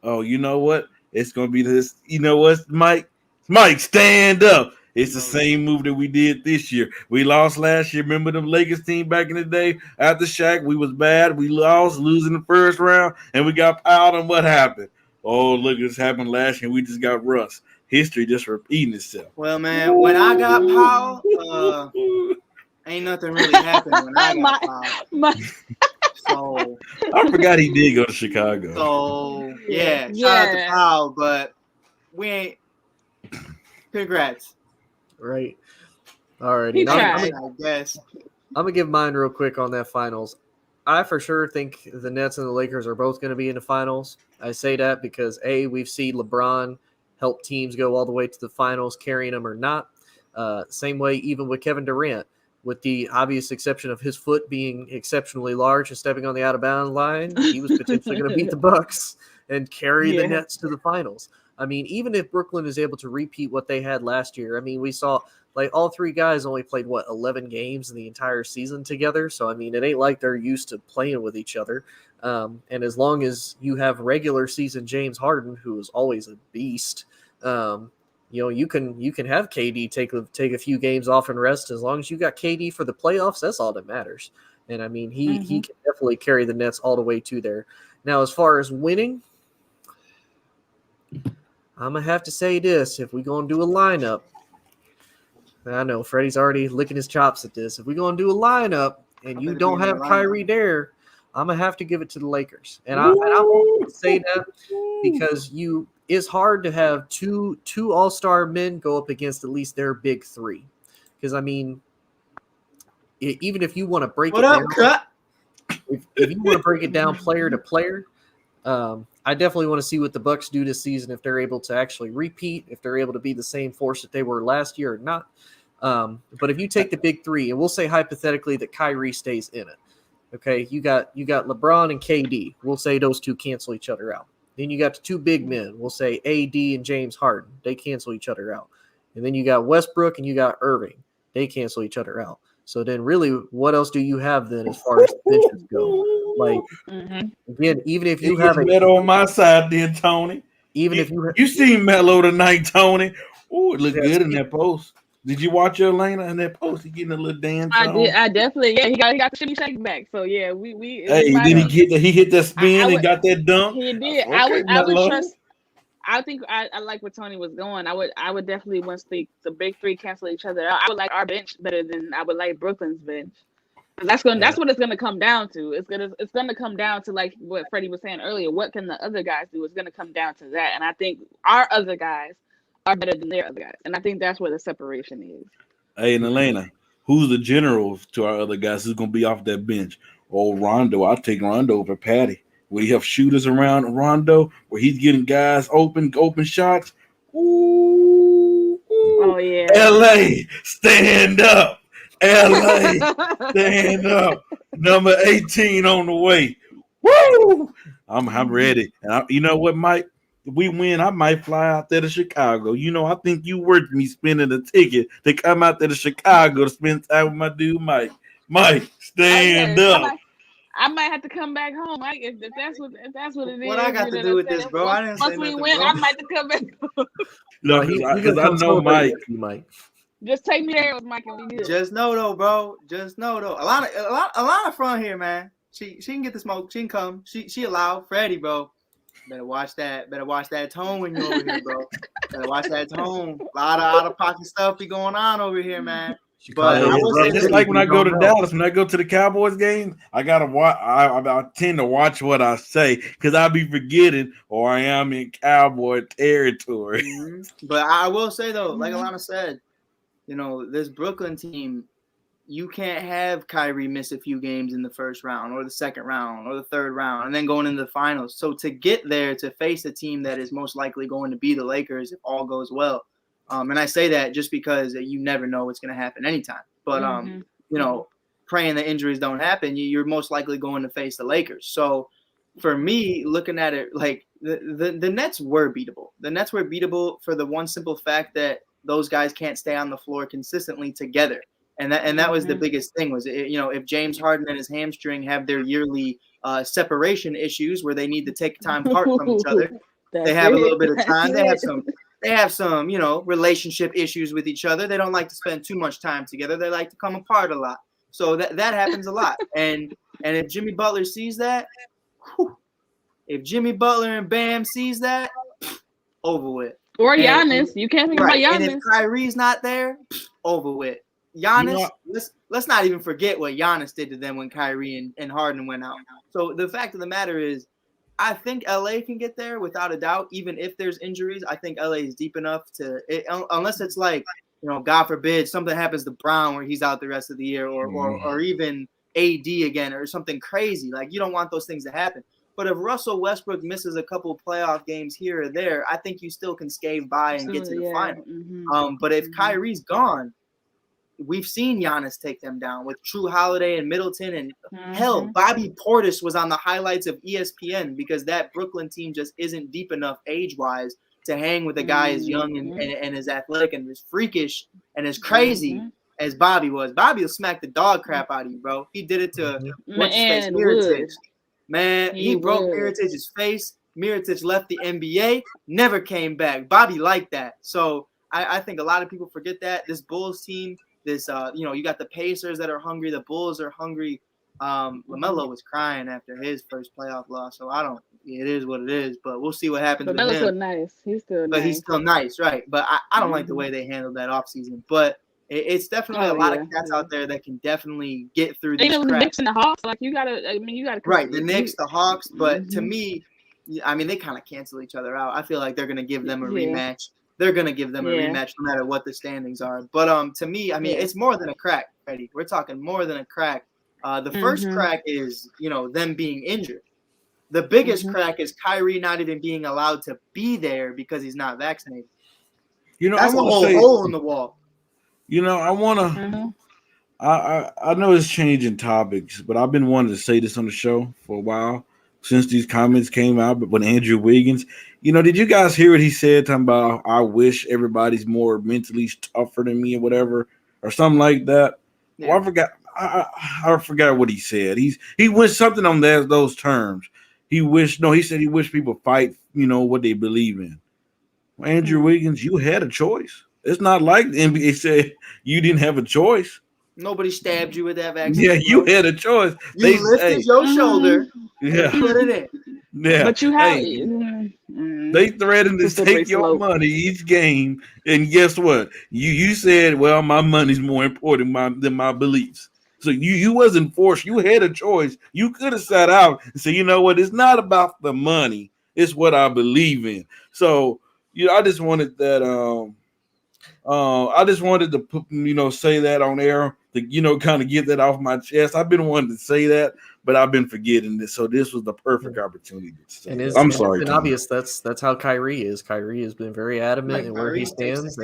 Oh, you know what? It's gonna be this. You know what, Mike? Mike, stand up. It's the bro. same move that we did this year. We lost last year. Remember them Lakers team back in the day? After Shaq, we was bad. We lost, losing the first round, and we got piled. And what happened? Oh, look, this happened last year. We just got rust. History just repeating itself. Well, man, when I got Mm-hmm. Powell, ain't nothing really happened when I got my, Powell. my, So, I forgot he did go to Chicago. so yeah, yeah, shout out to yeah. Powell, but we ain't. Congrats. right. Alrighty. He Now Thanks, tried. I guess. I'm gonna give mine real quick on that finals. I for sure think the Nets and the Lakers are both going to be in the finals. I say that because we've seen LeBron help teams go all the way to the finals, carrying them or not. Same way, even with Kevin Durant, with the obvious exception of his foot being exceptionally large and stepping on the out of bounds line, he was potentially going to beat the Bucks and carry the Yeah. Nets to the finals. I mean, even if Brooklyn is able to repeat what they had last year, I mean, we saw like all three guys only played 11 games in the entire season together. So I mean, it ain't like they're used to playing with each other. And as long as you have regular season James Harden, who is always a beast, you can have KD take a few games off and rest. As long as you got KD for the playoffs, that's all that matters. And I mean, he can definitely carry the Nets all the way to there. Now, as far as winning, I'm gonna have to say this: if we're gonna do a lineup, I know Freddie's already licking his chops at this. If we're gonna do a lineup and I you better be don't in that have lineup. Kyrie there, I'm gonna have to give it to the Lakers. And I won't say that because it's hard to have two all-star men go up against at least their big three. Because I mean, even if you want to break What it down, up, Cut? if you want to break it down player to player, I definitely want to see what the Bucks do this season if they're able to actually repeat, if they're able to be the same force that they were last year or not. But if you take the big three, and we'll say hypothetically that Kyrie stays in it, okay, you got LeBron and KD. We'll say those two cancel each other out. Then you got the two big men. We'll say AD and James Harden. They cancel each other out. And then you got Westbrook and you got Irving. They cancel each other out. So then, really, what else do you have then as far as the benches go? Like again, even if you It have gets better on my side then, Tony. even if you You seen Melo tonight, Tony. Oh, it looked yes, good in that post. Did you watch Elena in that post? He getting a little dance I did. on. I definitely. Yeah, he got the shimmy shake back. So yeah, we Hey, might then have. he hit that I spin and would. got that dunk. He I said, did. okay, I would Melo. trust. I think I like where Tony was going. I would definitely once the big three cancel each other out. I would like our bench better than I would like Brooklyn's bench. 'Cause yeah, that's what it's gonna come down to. It's gonna come down to like what Freddie was saying earlier. What can the other guys do? It's gonna come down to that. And I think our other guys are better than their other guys. And I think that's where the separation is. Hey, and Elena, who's the general to our other guys who's gonna be off that bench? Oh, Rondo. I'll take Rondo over Patty. We have shooters around Rondo where he's getting guys open shots. Ooh, Oh ooh. yeah. LA, stand up. LA, stand up. Number 18 on the way. Woo! I'm ready. And you know what, Mike? If we win, I might fly out there to Chicago. You know, I think you worth me spending a ticket to come out there to Chicago to spend time with my dude Mike. Mike, Oh stand yeah. up. I might have to come back home. If that's what it What I is, got you to know do what with I'm this, saying? bro? I didn't Once say we nothing, win, bro. I might have to come back home. no, No, he's because gonna I come know celebrate Mike. with you, Mike. Just take me there with Mike and we good. Just know though, bro. Just know though. Alana front here, man. She can get the smoke. She can come. She allowed Freddie, bro. Better watch that. Better watch that tone when you over here, bro. Better watch that tone. A lot of out of pocket stuff be going on over here, man. But Chicago I is will rough say Just this. city. like when We I go don't to know. Dallas, when I go to the Cowboys game, I gotta watch. I tend to watch what I say because I be forgetting, or I am in Cowboy territory. But I will say though, like Mhm. Alana said, this Brooklyn team, you can't have Kyrie miss a few games in the first round or the second round or the third round and then going into the finals. So to get there to face a team that is most likely going to be the Lakers if all goes well. And I say that just because you never know what's going to happen anytime. But praying that injuries don't happen, you're most likely going to face the Lakers. So for me, looking at it, like the Nets were beatable. The Nets were beatable for the one simple fact that those guys can't stay on the floor consistently together. And that was the biggest thing was, if James Harden and his hamstring have their yearly separation issues where they need to take time apart from each other, they That's have a it. little bit of That's time. it. They have some relationship issues with each other. They don't like to spend too much time together. They like to come apart a lot. So that happens a lot. And if Jimmy Butler sees that, if Jimmy Butler and Bam sees that, over with. Or And Giannis. You can't think about and if Giannis. Kyrie's not there, over with. You Giannis, know, let's not even forget what Giannis did to them when Kyrie and Harden went out. So the fact of the matter is, I think LA can get there without a doubt. Even if there's injuries, I think LA is deep enough unless it's like, God forbid something happens to Brown where he's out the rest of the year, or even AD again or something crazy. Like, you don't want those things to happen. But if Russell Westbrook misses a couple of playoff games here or there, I think you still can scave by and get to the final. But if Kyrie's gone, we've seen Giannis take them down with True Holiday and Middleton. And hell, Bobby Portis was on the highlights of ESPN because that Brooklyn team just isn't deep enough age-wise to hang with a guy as young and as athletic and as freakish and as crazy as Bobby was. Bobby will smack the dog crap out of you, bro. He did it to what's his face, Mirotic. Man, he broke Mirotic's face. Mirotic left the NBA, never came back. Bobby liked that. So I think a lot of people forget that. This Bulls team, you got the Pacers that are hungry. The Bulls are hungry. LaMelo was crying after his first playoff loss. So it is what it is. But we'll see what happens with him. Still nice. He's still nice. He's still nice, right? But I don't like the way they handled that offseason. But it's definitely a lot of cats out there that can definitely get through these cracks. The Knicks and the Hawks, like you gotta. Right, the Knicks, the Hawks, but to me, they kind of cancel each other out. I feel like they're gonna give them a rematch. They're gonna give them a rematch no matter what the standings are. But to me, it's more than a crack, Freddie. We're talking more than a crack. The first crack is them being injured. The biggest crack is Kyrie not even being allowed to be there because he's not vaccinated. That's a whole hole in the wall. I want to. I know it's changing topics, but I've been wanting to say this on the show for a while since these comments came out. But when Andrew Wiggins, did you guys hear what he said? Talking about, I wish everybody's more mentally tougher than me or whatever, or something like that. Yeah. Well, I forgot. I forgot what he said. He went something on those terms. He said he wished people fight, what they believe in. Well, Andrew Wiggins, you had a choice. It's not like the NBA said you didn't have a choice. Nobody stabbed you with that vaccine. Yeah, you had a choice. You lifted your shoulder. Yeah, put it in. Yeah, but you have. They threatened to take your money each game, and guess what? You said, "Well, my money's more important than my beliefs." So you wasn't forced. You had a choice. You could have sat out and said, "You know what? It's not about the money. It's what I believe in." So I just wanted that. I just wanted to put, say that on air to, kind of get that off my chest. I've been wanting to say that, but I've been forgetting this. So this was the perfect opportunity to say. And I'm sorry. It's obvious that's how Kyrie is. Kyrie has been very adamant in where he stands.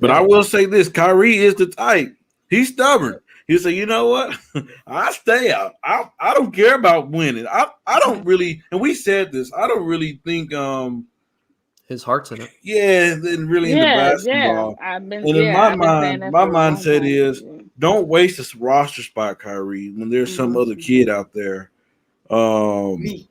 But I will say this: Kyrie is the type. He's stubborn. He said, "You know what? I stay out. I don't care about winning. I don't really." And we said this. I don't really think his heart's in it. Yeah, then really into basketball. In my mindset is don't waste a roster spot, Kyrie, when there's some other kid out there. Hey,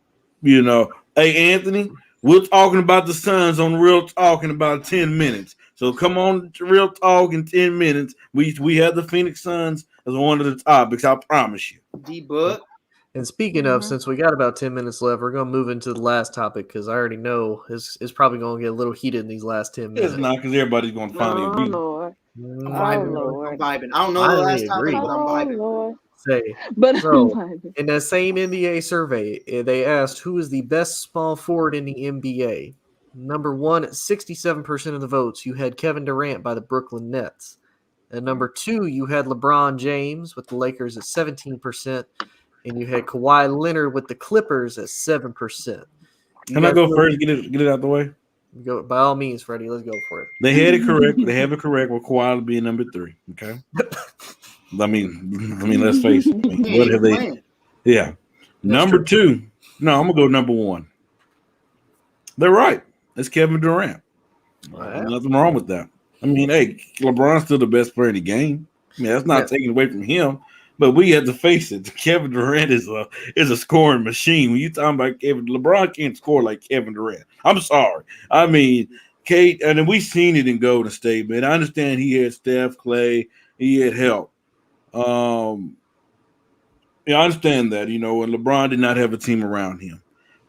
Anthony, we're talking about the Suns on Real Talk in about 10 minutes. So come on to Real Talk in 10 minutes. We have the Phoenix Suns as one of the topics, I promise you. D-Book. And speaking of, since we got about 10 minutes left, we're going to move into the last topic because I already know it's probably going to get a little heated in these last 10 minutes. It's not because everybody's going to finally agree. I'm Oh vibing, bro. I'm Lord. vibing. I don't know I the really last time, agree. but I'm Oh vibing. Lord. Say But I'm so. vibing. In that same NBA survey, they asked who is the best small forward in the NBA. Number one, at 67% of the votes, you had Kevin Durant by the Brooklyn Nets. And number two, you had LeBron James with the Lakers at 17%, and you had Kawhi Leonard with the Clippers at 7%. You Can I guys go feel first? Get it out the way. go by all means, Freddie. Let's go for it. They had it correct. They have it correct with Kawhi being number 3. Okay. Let's face it. Yeah, What he's have they? playing. Yeah. That's Number true. 2. No, I'm gonna go number 1. They're right. It's Kevin Durant. Wow. Nothing wrong with that. I mean, hey, LeBron's still the best player in the game. I mean, that's not Yeah. taken away from him. But we have to face it. Kevin Durant is a scoring machine. When you talking about Kevin, LeBron can't score like Kevin Durant. I'm sorry. I mean, Kate, and then we seen it in Golden State, man. I understand he had Steph, Clay, he had help. Um, yeah, I understand that, and LeBron did not have a team around him.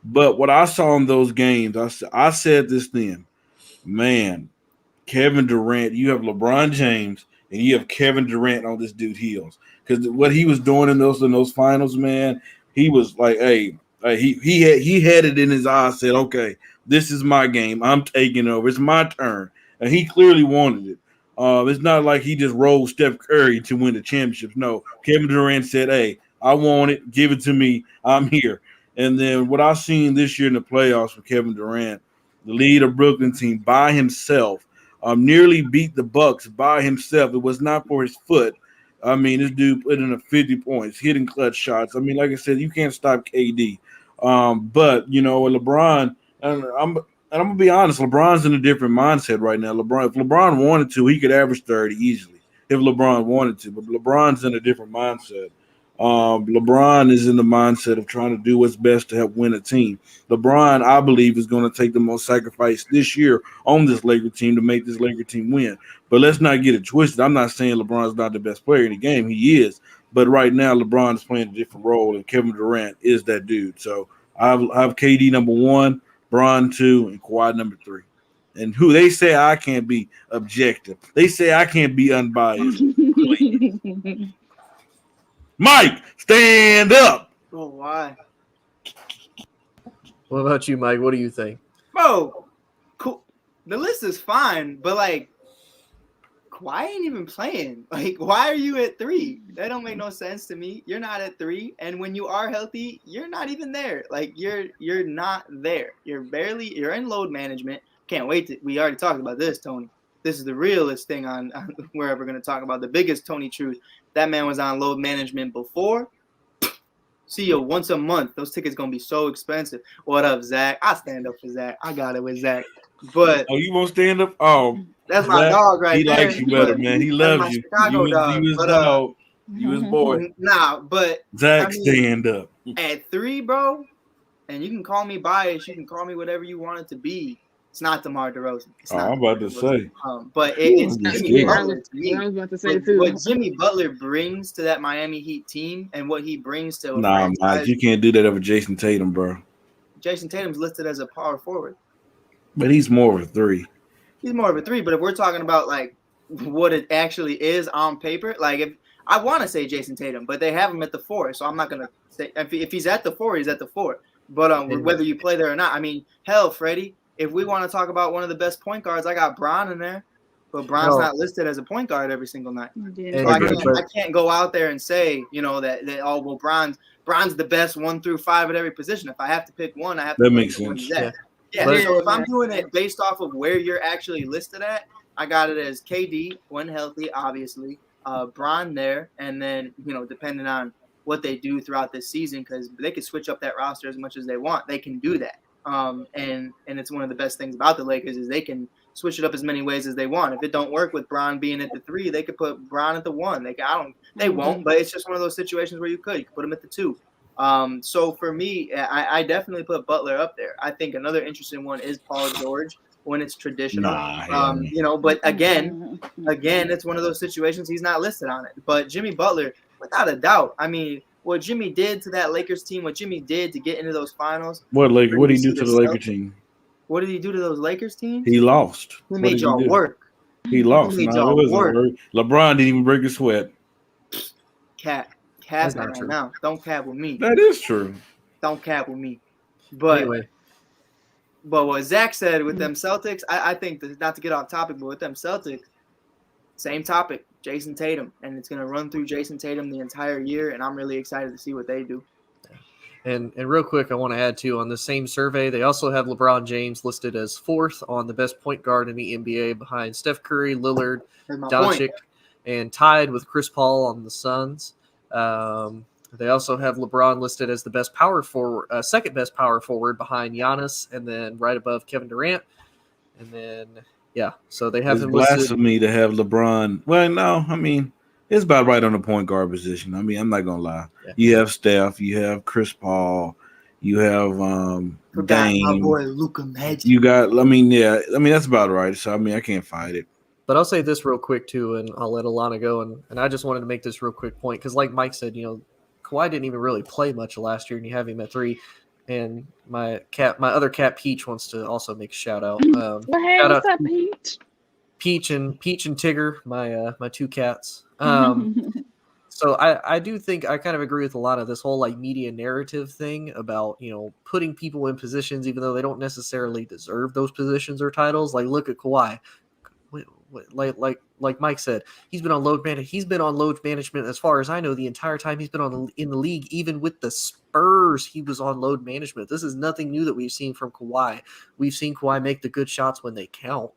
But what I saw in those games, I said this then, man, Kevin Durant, you have LeBron James and you have Kevin Durant on this dude heels. Because what he was doing in those finals, man, he was like, hey, he had it in his eyes, said, okay, this is my game. I'm taking over. It's my turn. And he clearly wanted it. It's not like he just rolled Steph Curry to win the championships. No, Kevin Durant said, hey, I want it. Give it to me. I'm here. And then what I've seen this year in the playoffs for Kevin Durant, the lead of Brooklyn team by himself, nearly beat the Bucks by himself. It was not for his foot. I mean, this dude put in a 50 points, hitting clutch shots. I mean, like I said, you can't stop KD. But with LeBron, and I'm gonna be honest, LeBron's in a different mindset right now. If LeBron wanted to, he could average 30 easily if LeBron wanted to. But LeBron's in a different mindset. LeBron is in the mindset of trying to do what's best to help win a team. LeBron, I believe, is going to take the most sacrifice this year on this Laker team to make this Laker team win. But let's not get it twisted. I'm not saying LeBron's not the best player in the game. He is. But right now, LeBron is playing a different role, and Kevin Durant is that dude. So I have KD number 1, Bron 2, and Kawhi number 3. And who they say I can't be objective. They say I can't be unbiased. Please. Mike, stand up. Oh, why? What about you, Mike? What do you think? Bro, cool. The list is fine, but Kawhi ain't even playing. Why are you at 3? That don't make no sense to me. You're not at 3, and when you are healthy, you're not even there. You're not there. You're in load management. Can't wait we already talked about this, Tony. This is the realest thing on wherever we're going to talk about. The biggest Tony truth. That man was on load management before. See you once a month. Those tickets going to be so expensive. What up, Zach? I stand up for Zach. I got it with Zach. But you won't stand up? Oh, that's my dog right there. He likes you better, man. He loves you. Chicago dog. You his dog. You his boy. Nah, but Zach, stand up. At 3, bro, and you can call me biased. You can call me whatever you want it to be. It's not DeMar DeRozan. I'm about to say. But it's Jimmy Butler to me. I was about to say too. What Jimmy Butler brings to that Miami Heat team and what he brings to Mike, you can't do that over Jason Tatum, bro. Jason Tatum's listed as a power forward. But he's more of a 3. He's more of a 3, but if we're talking about what it actually is on paper, if I want to say Jason Tatum, but they have him at the 4, so I'm not gonna say if he's at the 4, he's at the 4. But whether you play there or not, I mean, hell, Freddie. If we want to talk about one of the best point guards, I got Bron in there, but Bron's not listed as a point guard every single night. So I can't go out there and say, Bron's the best 1 through 5 at every position. If I have to pick one, I have to. That makes sense. Yeah. So if I'm doing it based off of where you're actually listed at, I got it as KD when healthy, obviously, Bron there, and then depending on what they do throughout this season, because they can switch up that roster as much as they want. They can do that. And it's one of the best things about the Lakers is they can switch it up as many ways as they want. If it don't work with Bron being at the 3, they could put Bron at the 1. They won't, but it's just one of those situations where you could put him at the 2. So for me, I definitely put Butler up there. I think another interesting one is Paul George when it's traditional. But again, it's one of those situations he's not listed on it. But Jimmy Butler, without a doubt, I mean, what Jimmy did to that Lakers team, what Jimmy did to get into those finals. What did he do to the Lakers team? What did he do to those Lakers teams? He lost. He made y'all work. He lost. Made No, it y'all wasn't work. work. LeBron didn't even break a sweat. Capping That's not right true. now. Don't cap with me. That is true. Don't cap with me. But Anyway, what Zach said with them Celtics, I think that, not to get off topic, but with them Celtics, same topic, Jason Tatum, and it's gonna run through Jason Tatum the entire year, and I'm really excited to see what they do. and real quick, I want to add too on the same survey, they also have LeBron James listed as fourth on the best point guard in the NBA behind Steph Curry, Lillard, That's my Doncic, point. and tied with Chris Paul on the Suns. They also have LeBron listed as the best power forward, second best power forward behind Giannis, and then right above Kevin Durant. And then, yeah, so they have It's him listed. blasphemy to have LeBron. Well, no, I mean, it's about right on the point guard position. I mean, I'm not gonna lie. Yeah. You have Steph, you have Chris Paul, you have Forgot my Dame. boy Luka Magic. You got. I mean, yeah. I mean, that's about right. So I mean, I can't fight it. But I'll say this real quick too, and I'll let Alana go. And I just wanted to make this real quick point because, like Mike said, Kawhi didn't even really play much last year, and you have him at 3. And my other cat Peach wants to also make a shout out. Well, hey, shout what's out up, Pete? Peach and Tigger, my two cats. So I do think I kind of agree with a lot of this whole like media narrative thing about putting people in positions even though they don't necessarily deserve those positions or titles. Like look at Kawhi. Like Mike said, he's been on load management. He's been on load management as far as I know the entire time he's been in the league. Even with the Spurs, he was on load management. This is nothing new that we've seen from Kawhi. We've seen Kawhi make the good shots when they count,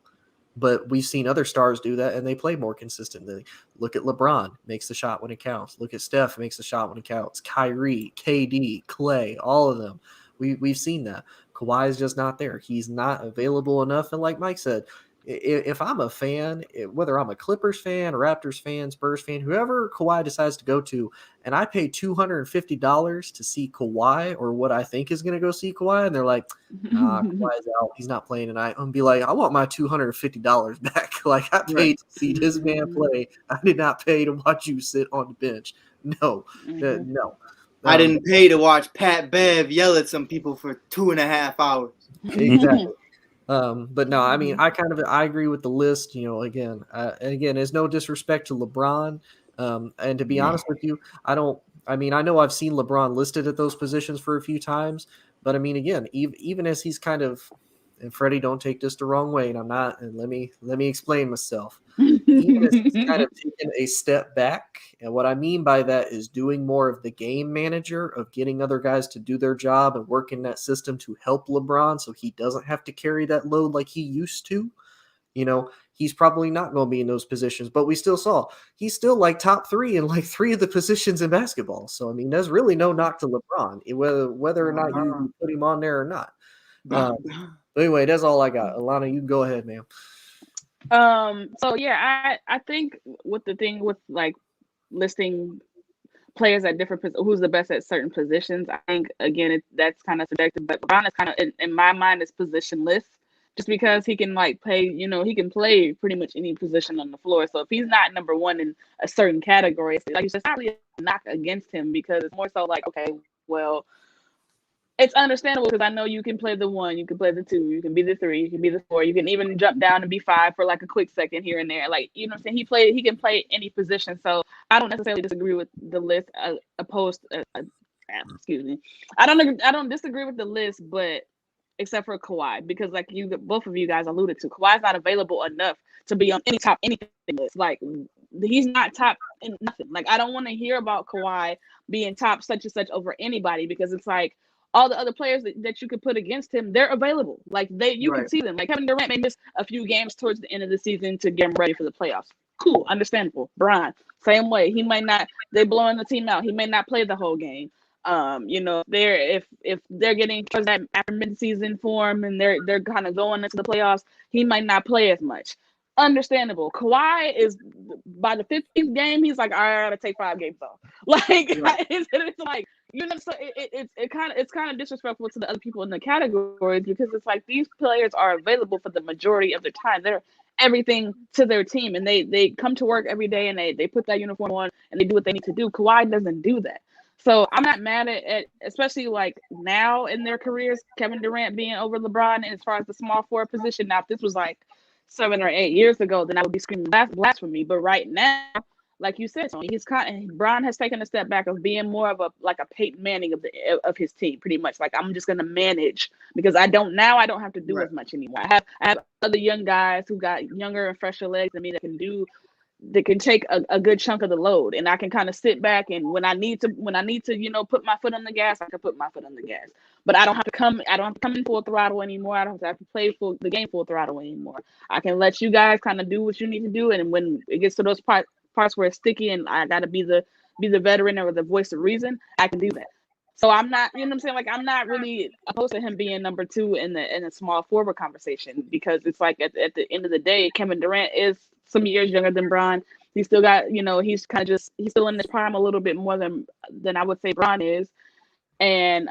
but we've seen other stars do that and they play more consistently. Look at LeBron, makes the shot when it counts. Look at Steph, makes the shot when it counts. Kyrie, KD, Clay, all of them. We've seen that. Kawhi is just not there. He's not available enough. And like Mike said, if I'm a fan, whether I'm a Clippers fan, a Raptors fan, Spurs fan, whoever Kawhi decides to go to, and I pay $250 to see Kawhi or what I think is going to go see Kawhi, and they're like, Kawhi's out, he's not playing tonight, I'm going to be like, I want my $250 back. Like, I paid to see this man play. I did not pay to watch you sit on the bench. No, no. I didn't pay to watch Pat Bev yell at some people for 2.5 hours. Exactly. But no, I mean, I agree with the list. Again, it's no disrespect to LeBron. And to be honest with you, I know I've seen LeBron listed at those positions for a few times, but I mean, again, even as he's kind of, and Freddie, don't take this the wrong way, and I'm not, and let me explain myself. Even as he's kind of taken a step back, and what I mean by that is doing more of the game manager of getting other guys to do their job and work in that system to help LeBron so he doesn't have to carry that load like he used to. He's probably not going to be in those positions, but we still saw he's still like top 3 in like 3 of the positions in basketball. So, I mean, there's really no knock to LeBron, whether or not you put him on there or not. But anyway, that's all I got. Alana, you can go ahead, ma'am. So yeah, I think with the thing with like listing players at different who's the best at certain positions, I think again that's kind of subjective, but LeBron is kind of in my mind is positionless just because he can like play, he can play pretty much any position on the floor. So if he's not number one in a certain category, like you said, it's not really a knock against him because it's more so like, okay, well, it's understandable because I know you can play the 1, you can play the 2, you can be the 3, you can be the 4, you can even jump down and be 5 for like a quick second here and there. Like, you know what I'm saying? He can play any position. So I don't necessarily disagree with the list excuse me. I don't disagree with the list, but except for Kawhi, because like both of you guys alluded to, Kawhi's not available enough to be on any top anything list. Like he's not top in nothing. Like I don't want to hear about Kawhi being top such and such over anybody because it's like all the other players that you could put against him, they're available. Like you can see them. Like Kevin Durant may miss a few games towards the end of the season to get him ready for the playoffs. Cool, understandable. Brian, same way. He might not. They blowing the team out. He may not play the whole game. If they're getting towards that after mid-season form and they're kind of going into the playoffs, he might not play as much. Understandable. Kawhi is by the 15th game, he's like, I gotta take 5 games off. Like it's like so it's kind of disrespectful to the other people in the categories because it's like these players are available for the majority of the time. They're everything to their team and they come to work every day and they put that uniform on and they do what they need to do. Kawhi doesn't do that. So I'm not mad at especially like now in their careers, Kevin Durant being over LeBron and as far as the small forward position. Now, if this was like 7 or 8 years ago, then I would be screaming blasphemy. But right now, like you said, Tony, Brian has taken a step back of being more of a Peyton Manning of his team, pretty much. Like, I'm just gonna manage because I don't have to do as much anymore. I have other young guys who got younger and fresher legs than me that can take a good chunk of the load, and I can kind of sit back, and when I need to, put my foot on the gas, I can put my foot on the gas. But I don't have to come in full throttle anymore. I don't have to play the game full throttle anymore. I can let you guys kind of do what you need to do, and when it gets to those parts where it's sticky and I got to be the veteran or the voice of reason, I can do that. So I'm not, you know what I'm saying? Like, I'm not really opposed to him being number 2 in a small forward conversation, because it's like at the end of the day, Kevin Durant is some years younger than Bron. He's still got, he's still in his prime a little bit more than I would say Bron is. And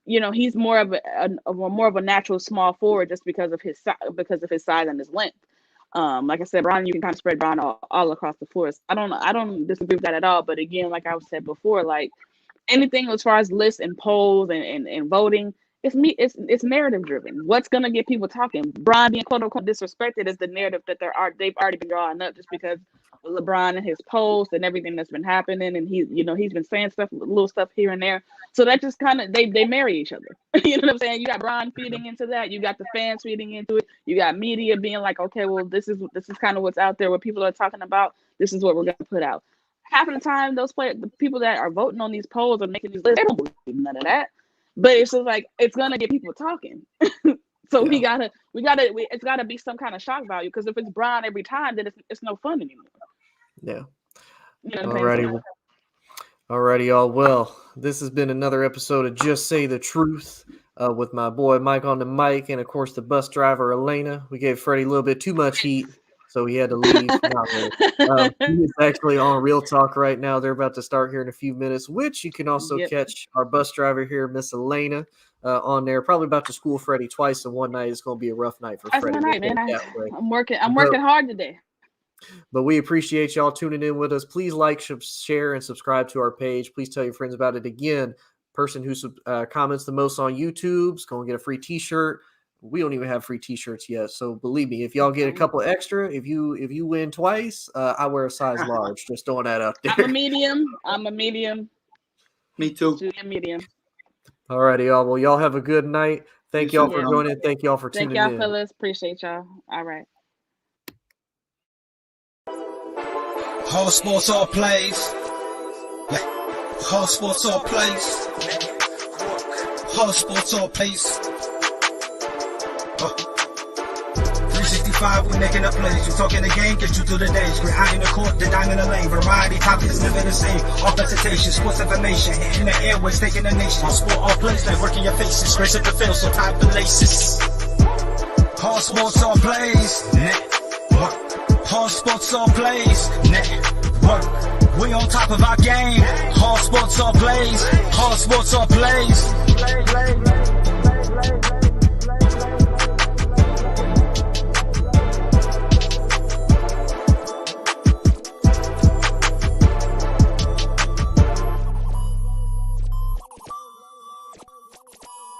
he's more of a natural small forward just because of his size and his length. Like I said, Bron, you can kind of spread Bron all across the floor. I don't disagree with that at all. But again, like I said before, like anything as far as lists and polls and voting, it's narrative driven. What's gonna get people talking? Bron being quote unquote disrespected is the narrative that they've already been drawing up just because of LeBron and his posts and everything that's been happening, and he's been saying little stuff here and there. So that just kind of they marry each other. You know what I'm saying? You got Bron feeding into that, you got the fans feeding into it, you got media being like, okay, well, this is kind of what's out there, what people are talking about. This is what we're gonna put out. Half of the time, the people that are voting on these polls or making these lists, they don't believe none of that. But it's just like it's gonna get people talking. So yeah. It's gotta be some kind of shock value, because if it's Bron every time, then it's no fun anymore. Yeah. You know, Alrighty, y'all. Well, this has been another episode of Just Say the Truth with my boy Mike on the mic, and of course the bus driver Elena. We gave Freddie a little bit too much heat, so he had to leave. He is actually on Real Talk right now. They're about to start here in a few minutes, which you can also catch our bus driver here, Miss Elena, on there. Probably about to school Freddie twice in one night. It's going to be a rough night for Freddie. That's my night, man. I'm working hard today. But we appreciate y'all tuning in with us. Please like, share, and subscribe to our page. Please tell your friends about it. Again, person who comments the most on YouTube is going to get a free t-shirt. We don't even have free t-shirts yet, so believe me, if y'all get a couple extra, if you win twice, I wear a size large. Just throwing that up there. I'm a medium. Me too. A medium. Alrighty, y'all. Well, y'all have a good night. Thank y'all for joining. Thank y'all for tuning in. Thank y'all, fellas. Appreciate y'all. All right. All sports, all plays. All sports, all plays. All sports, all plays. 365, we making up plays. You talking the game, get you through the days. We're high in the court, the dime in the lane. Variety topics, living the same. All presentation, sports information, hitting the airways, taking the nation. All sport, all plays, like working your faces. Grace at the field, so tie the laces. All sports, all plays. All sports, all plays. Network. We on top of our game. All sports, all plays. All sports, all plays.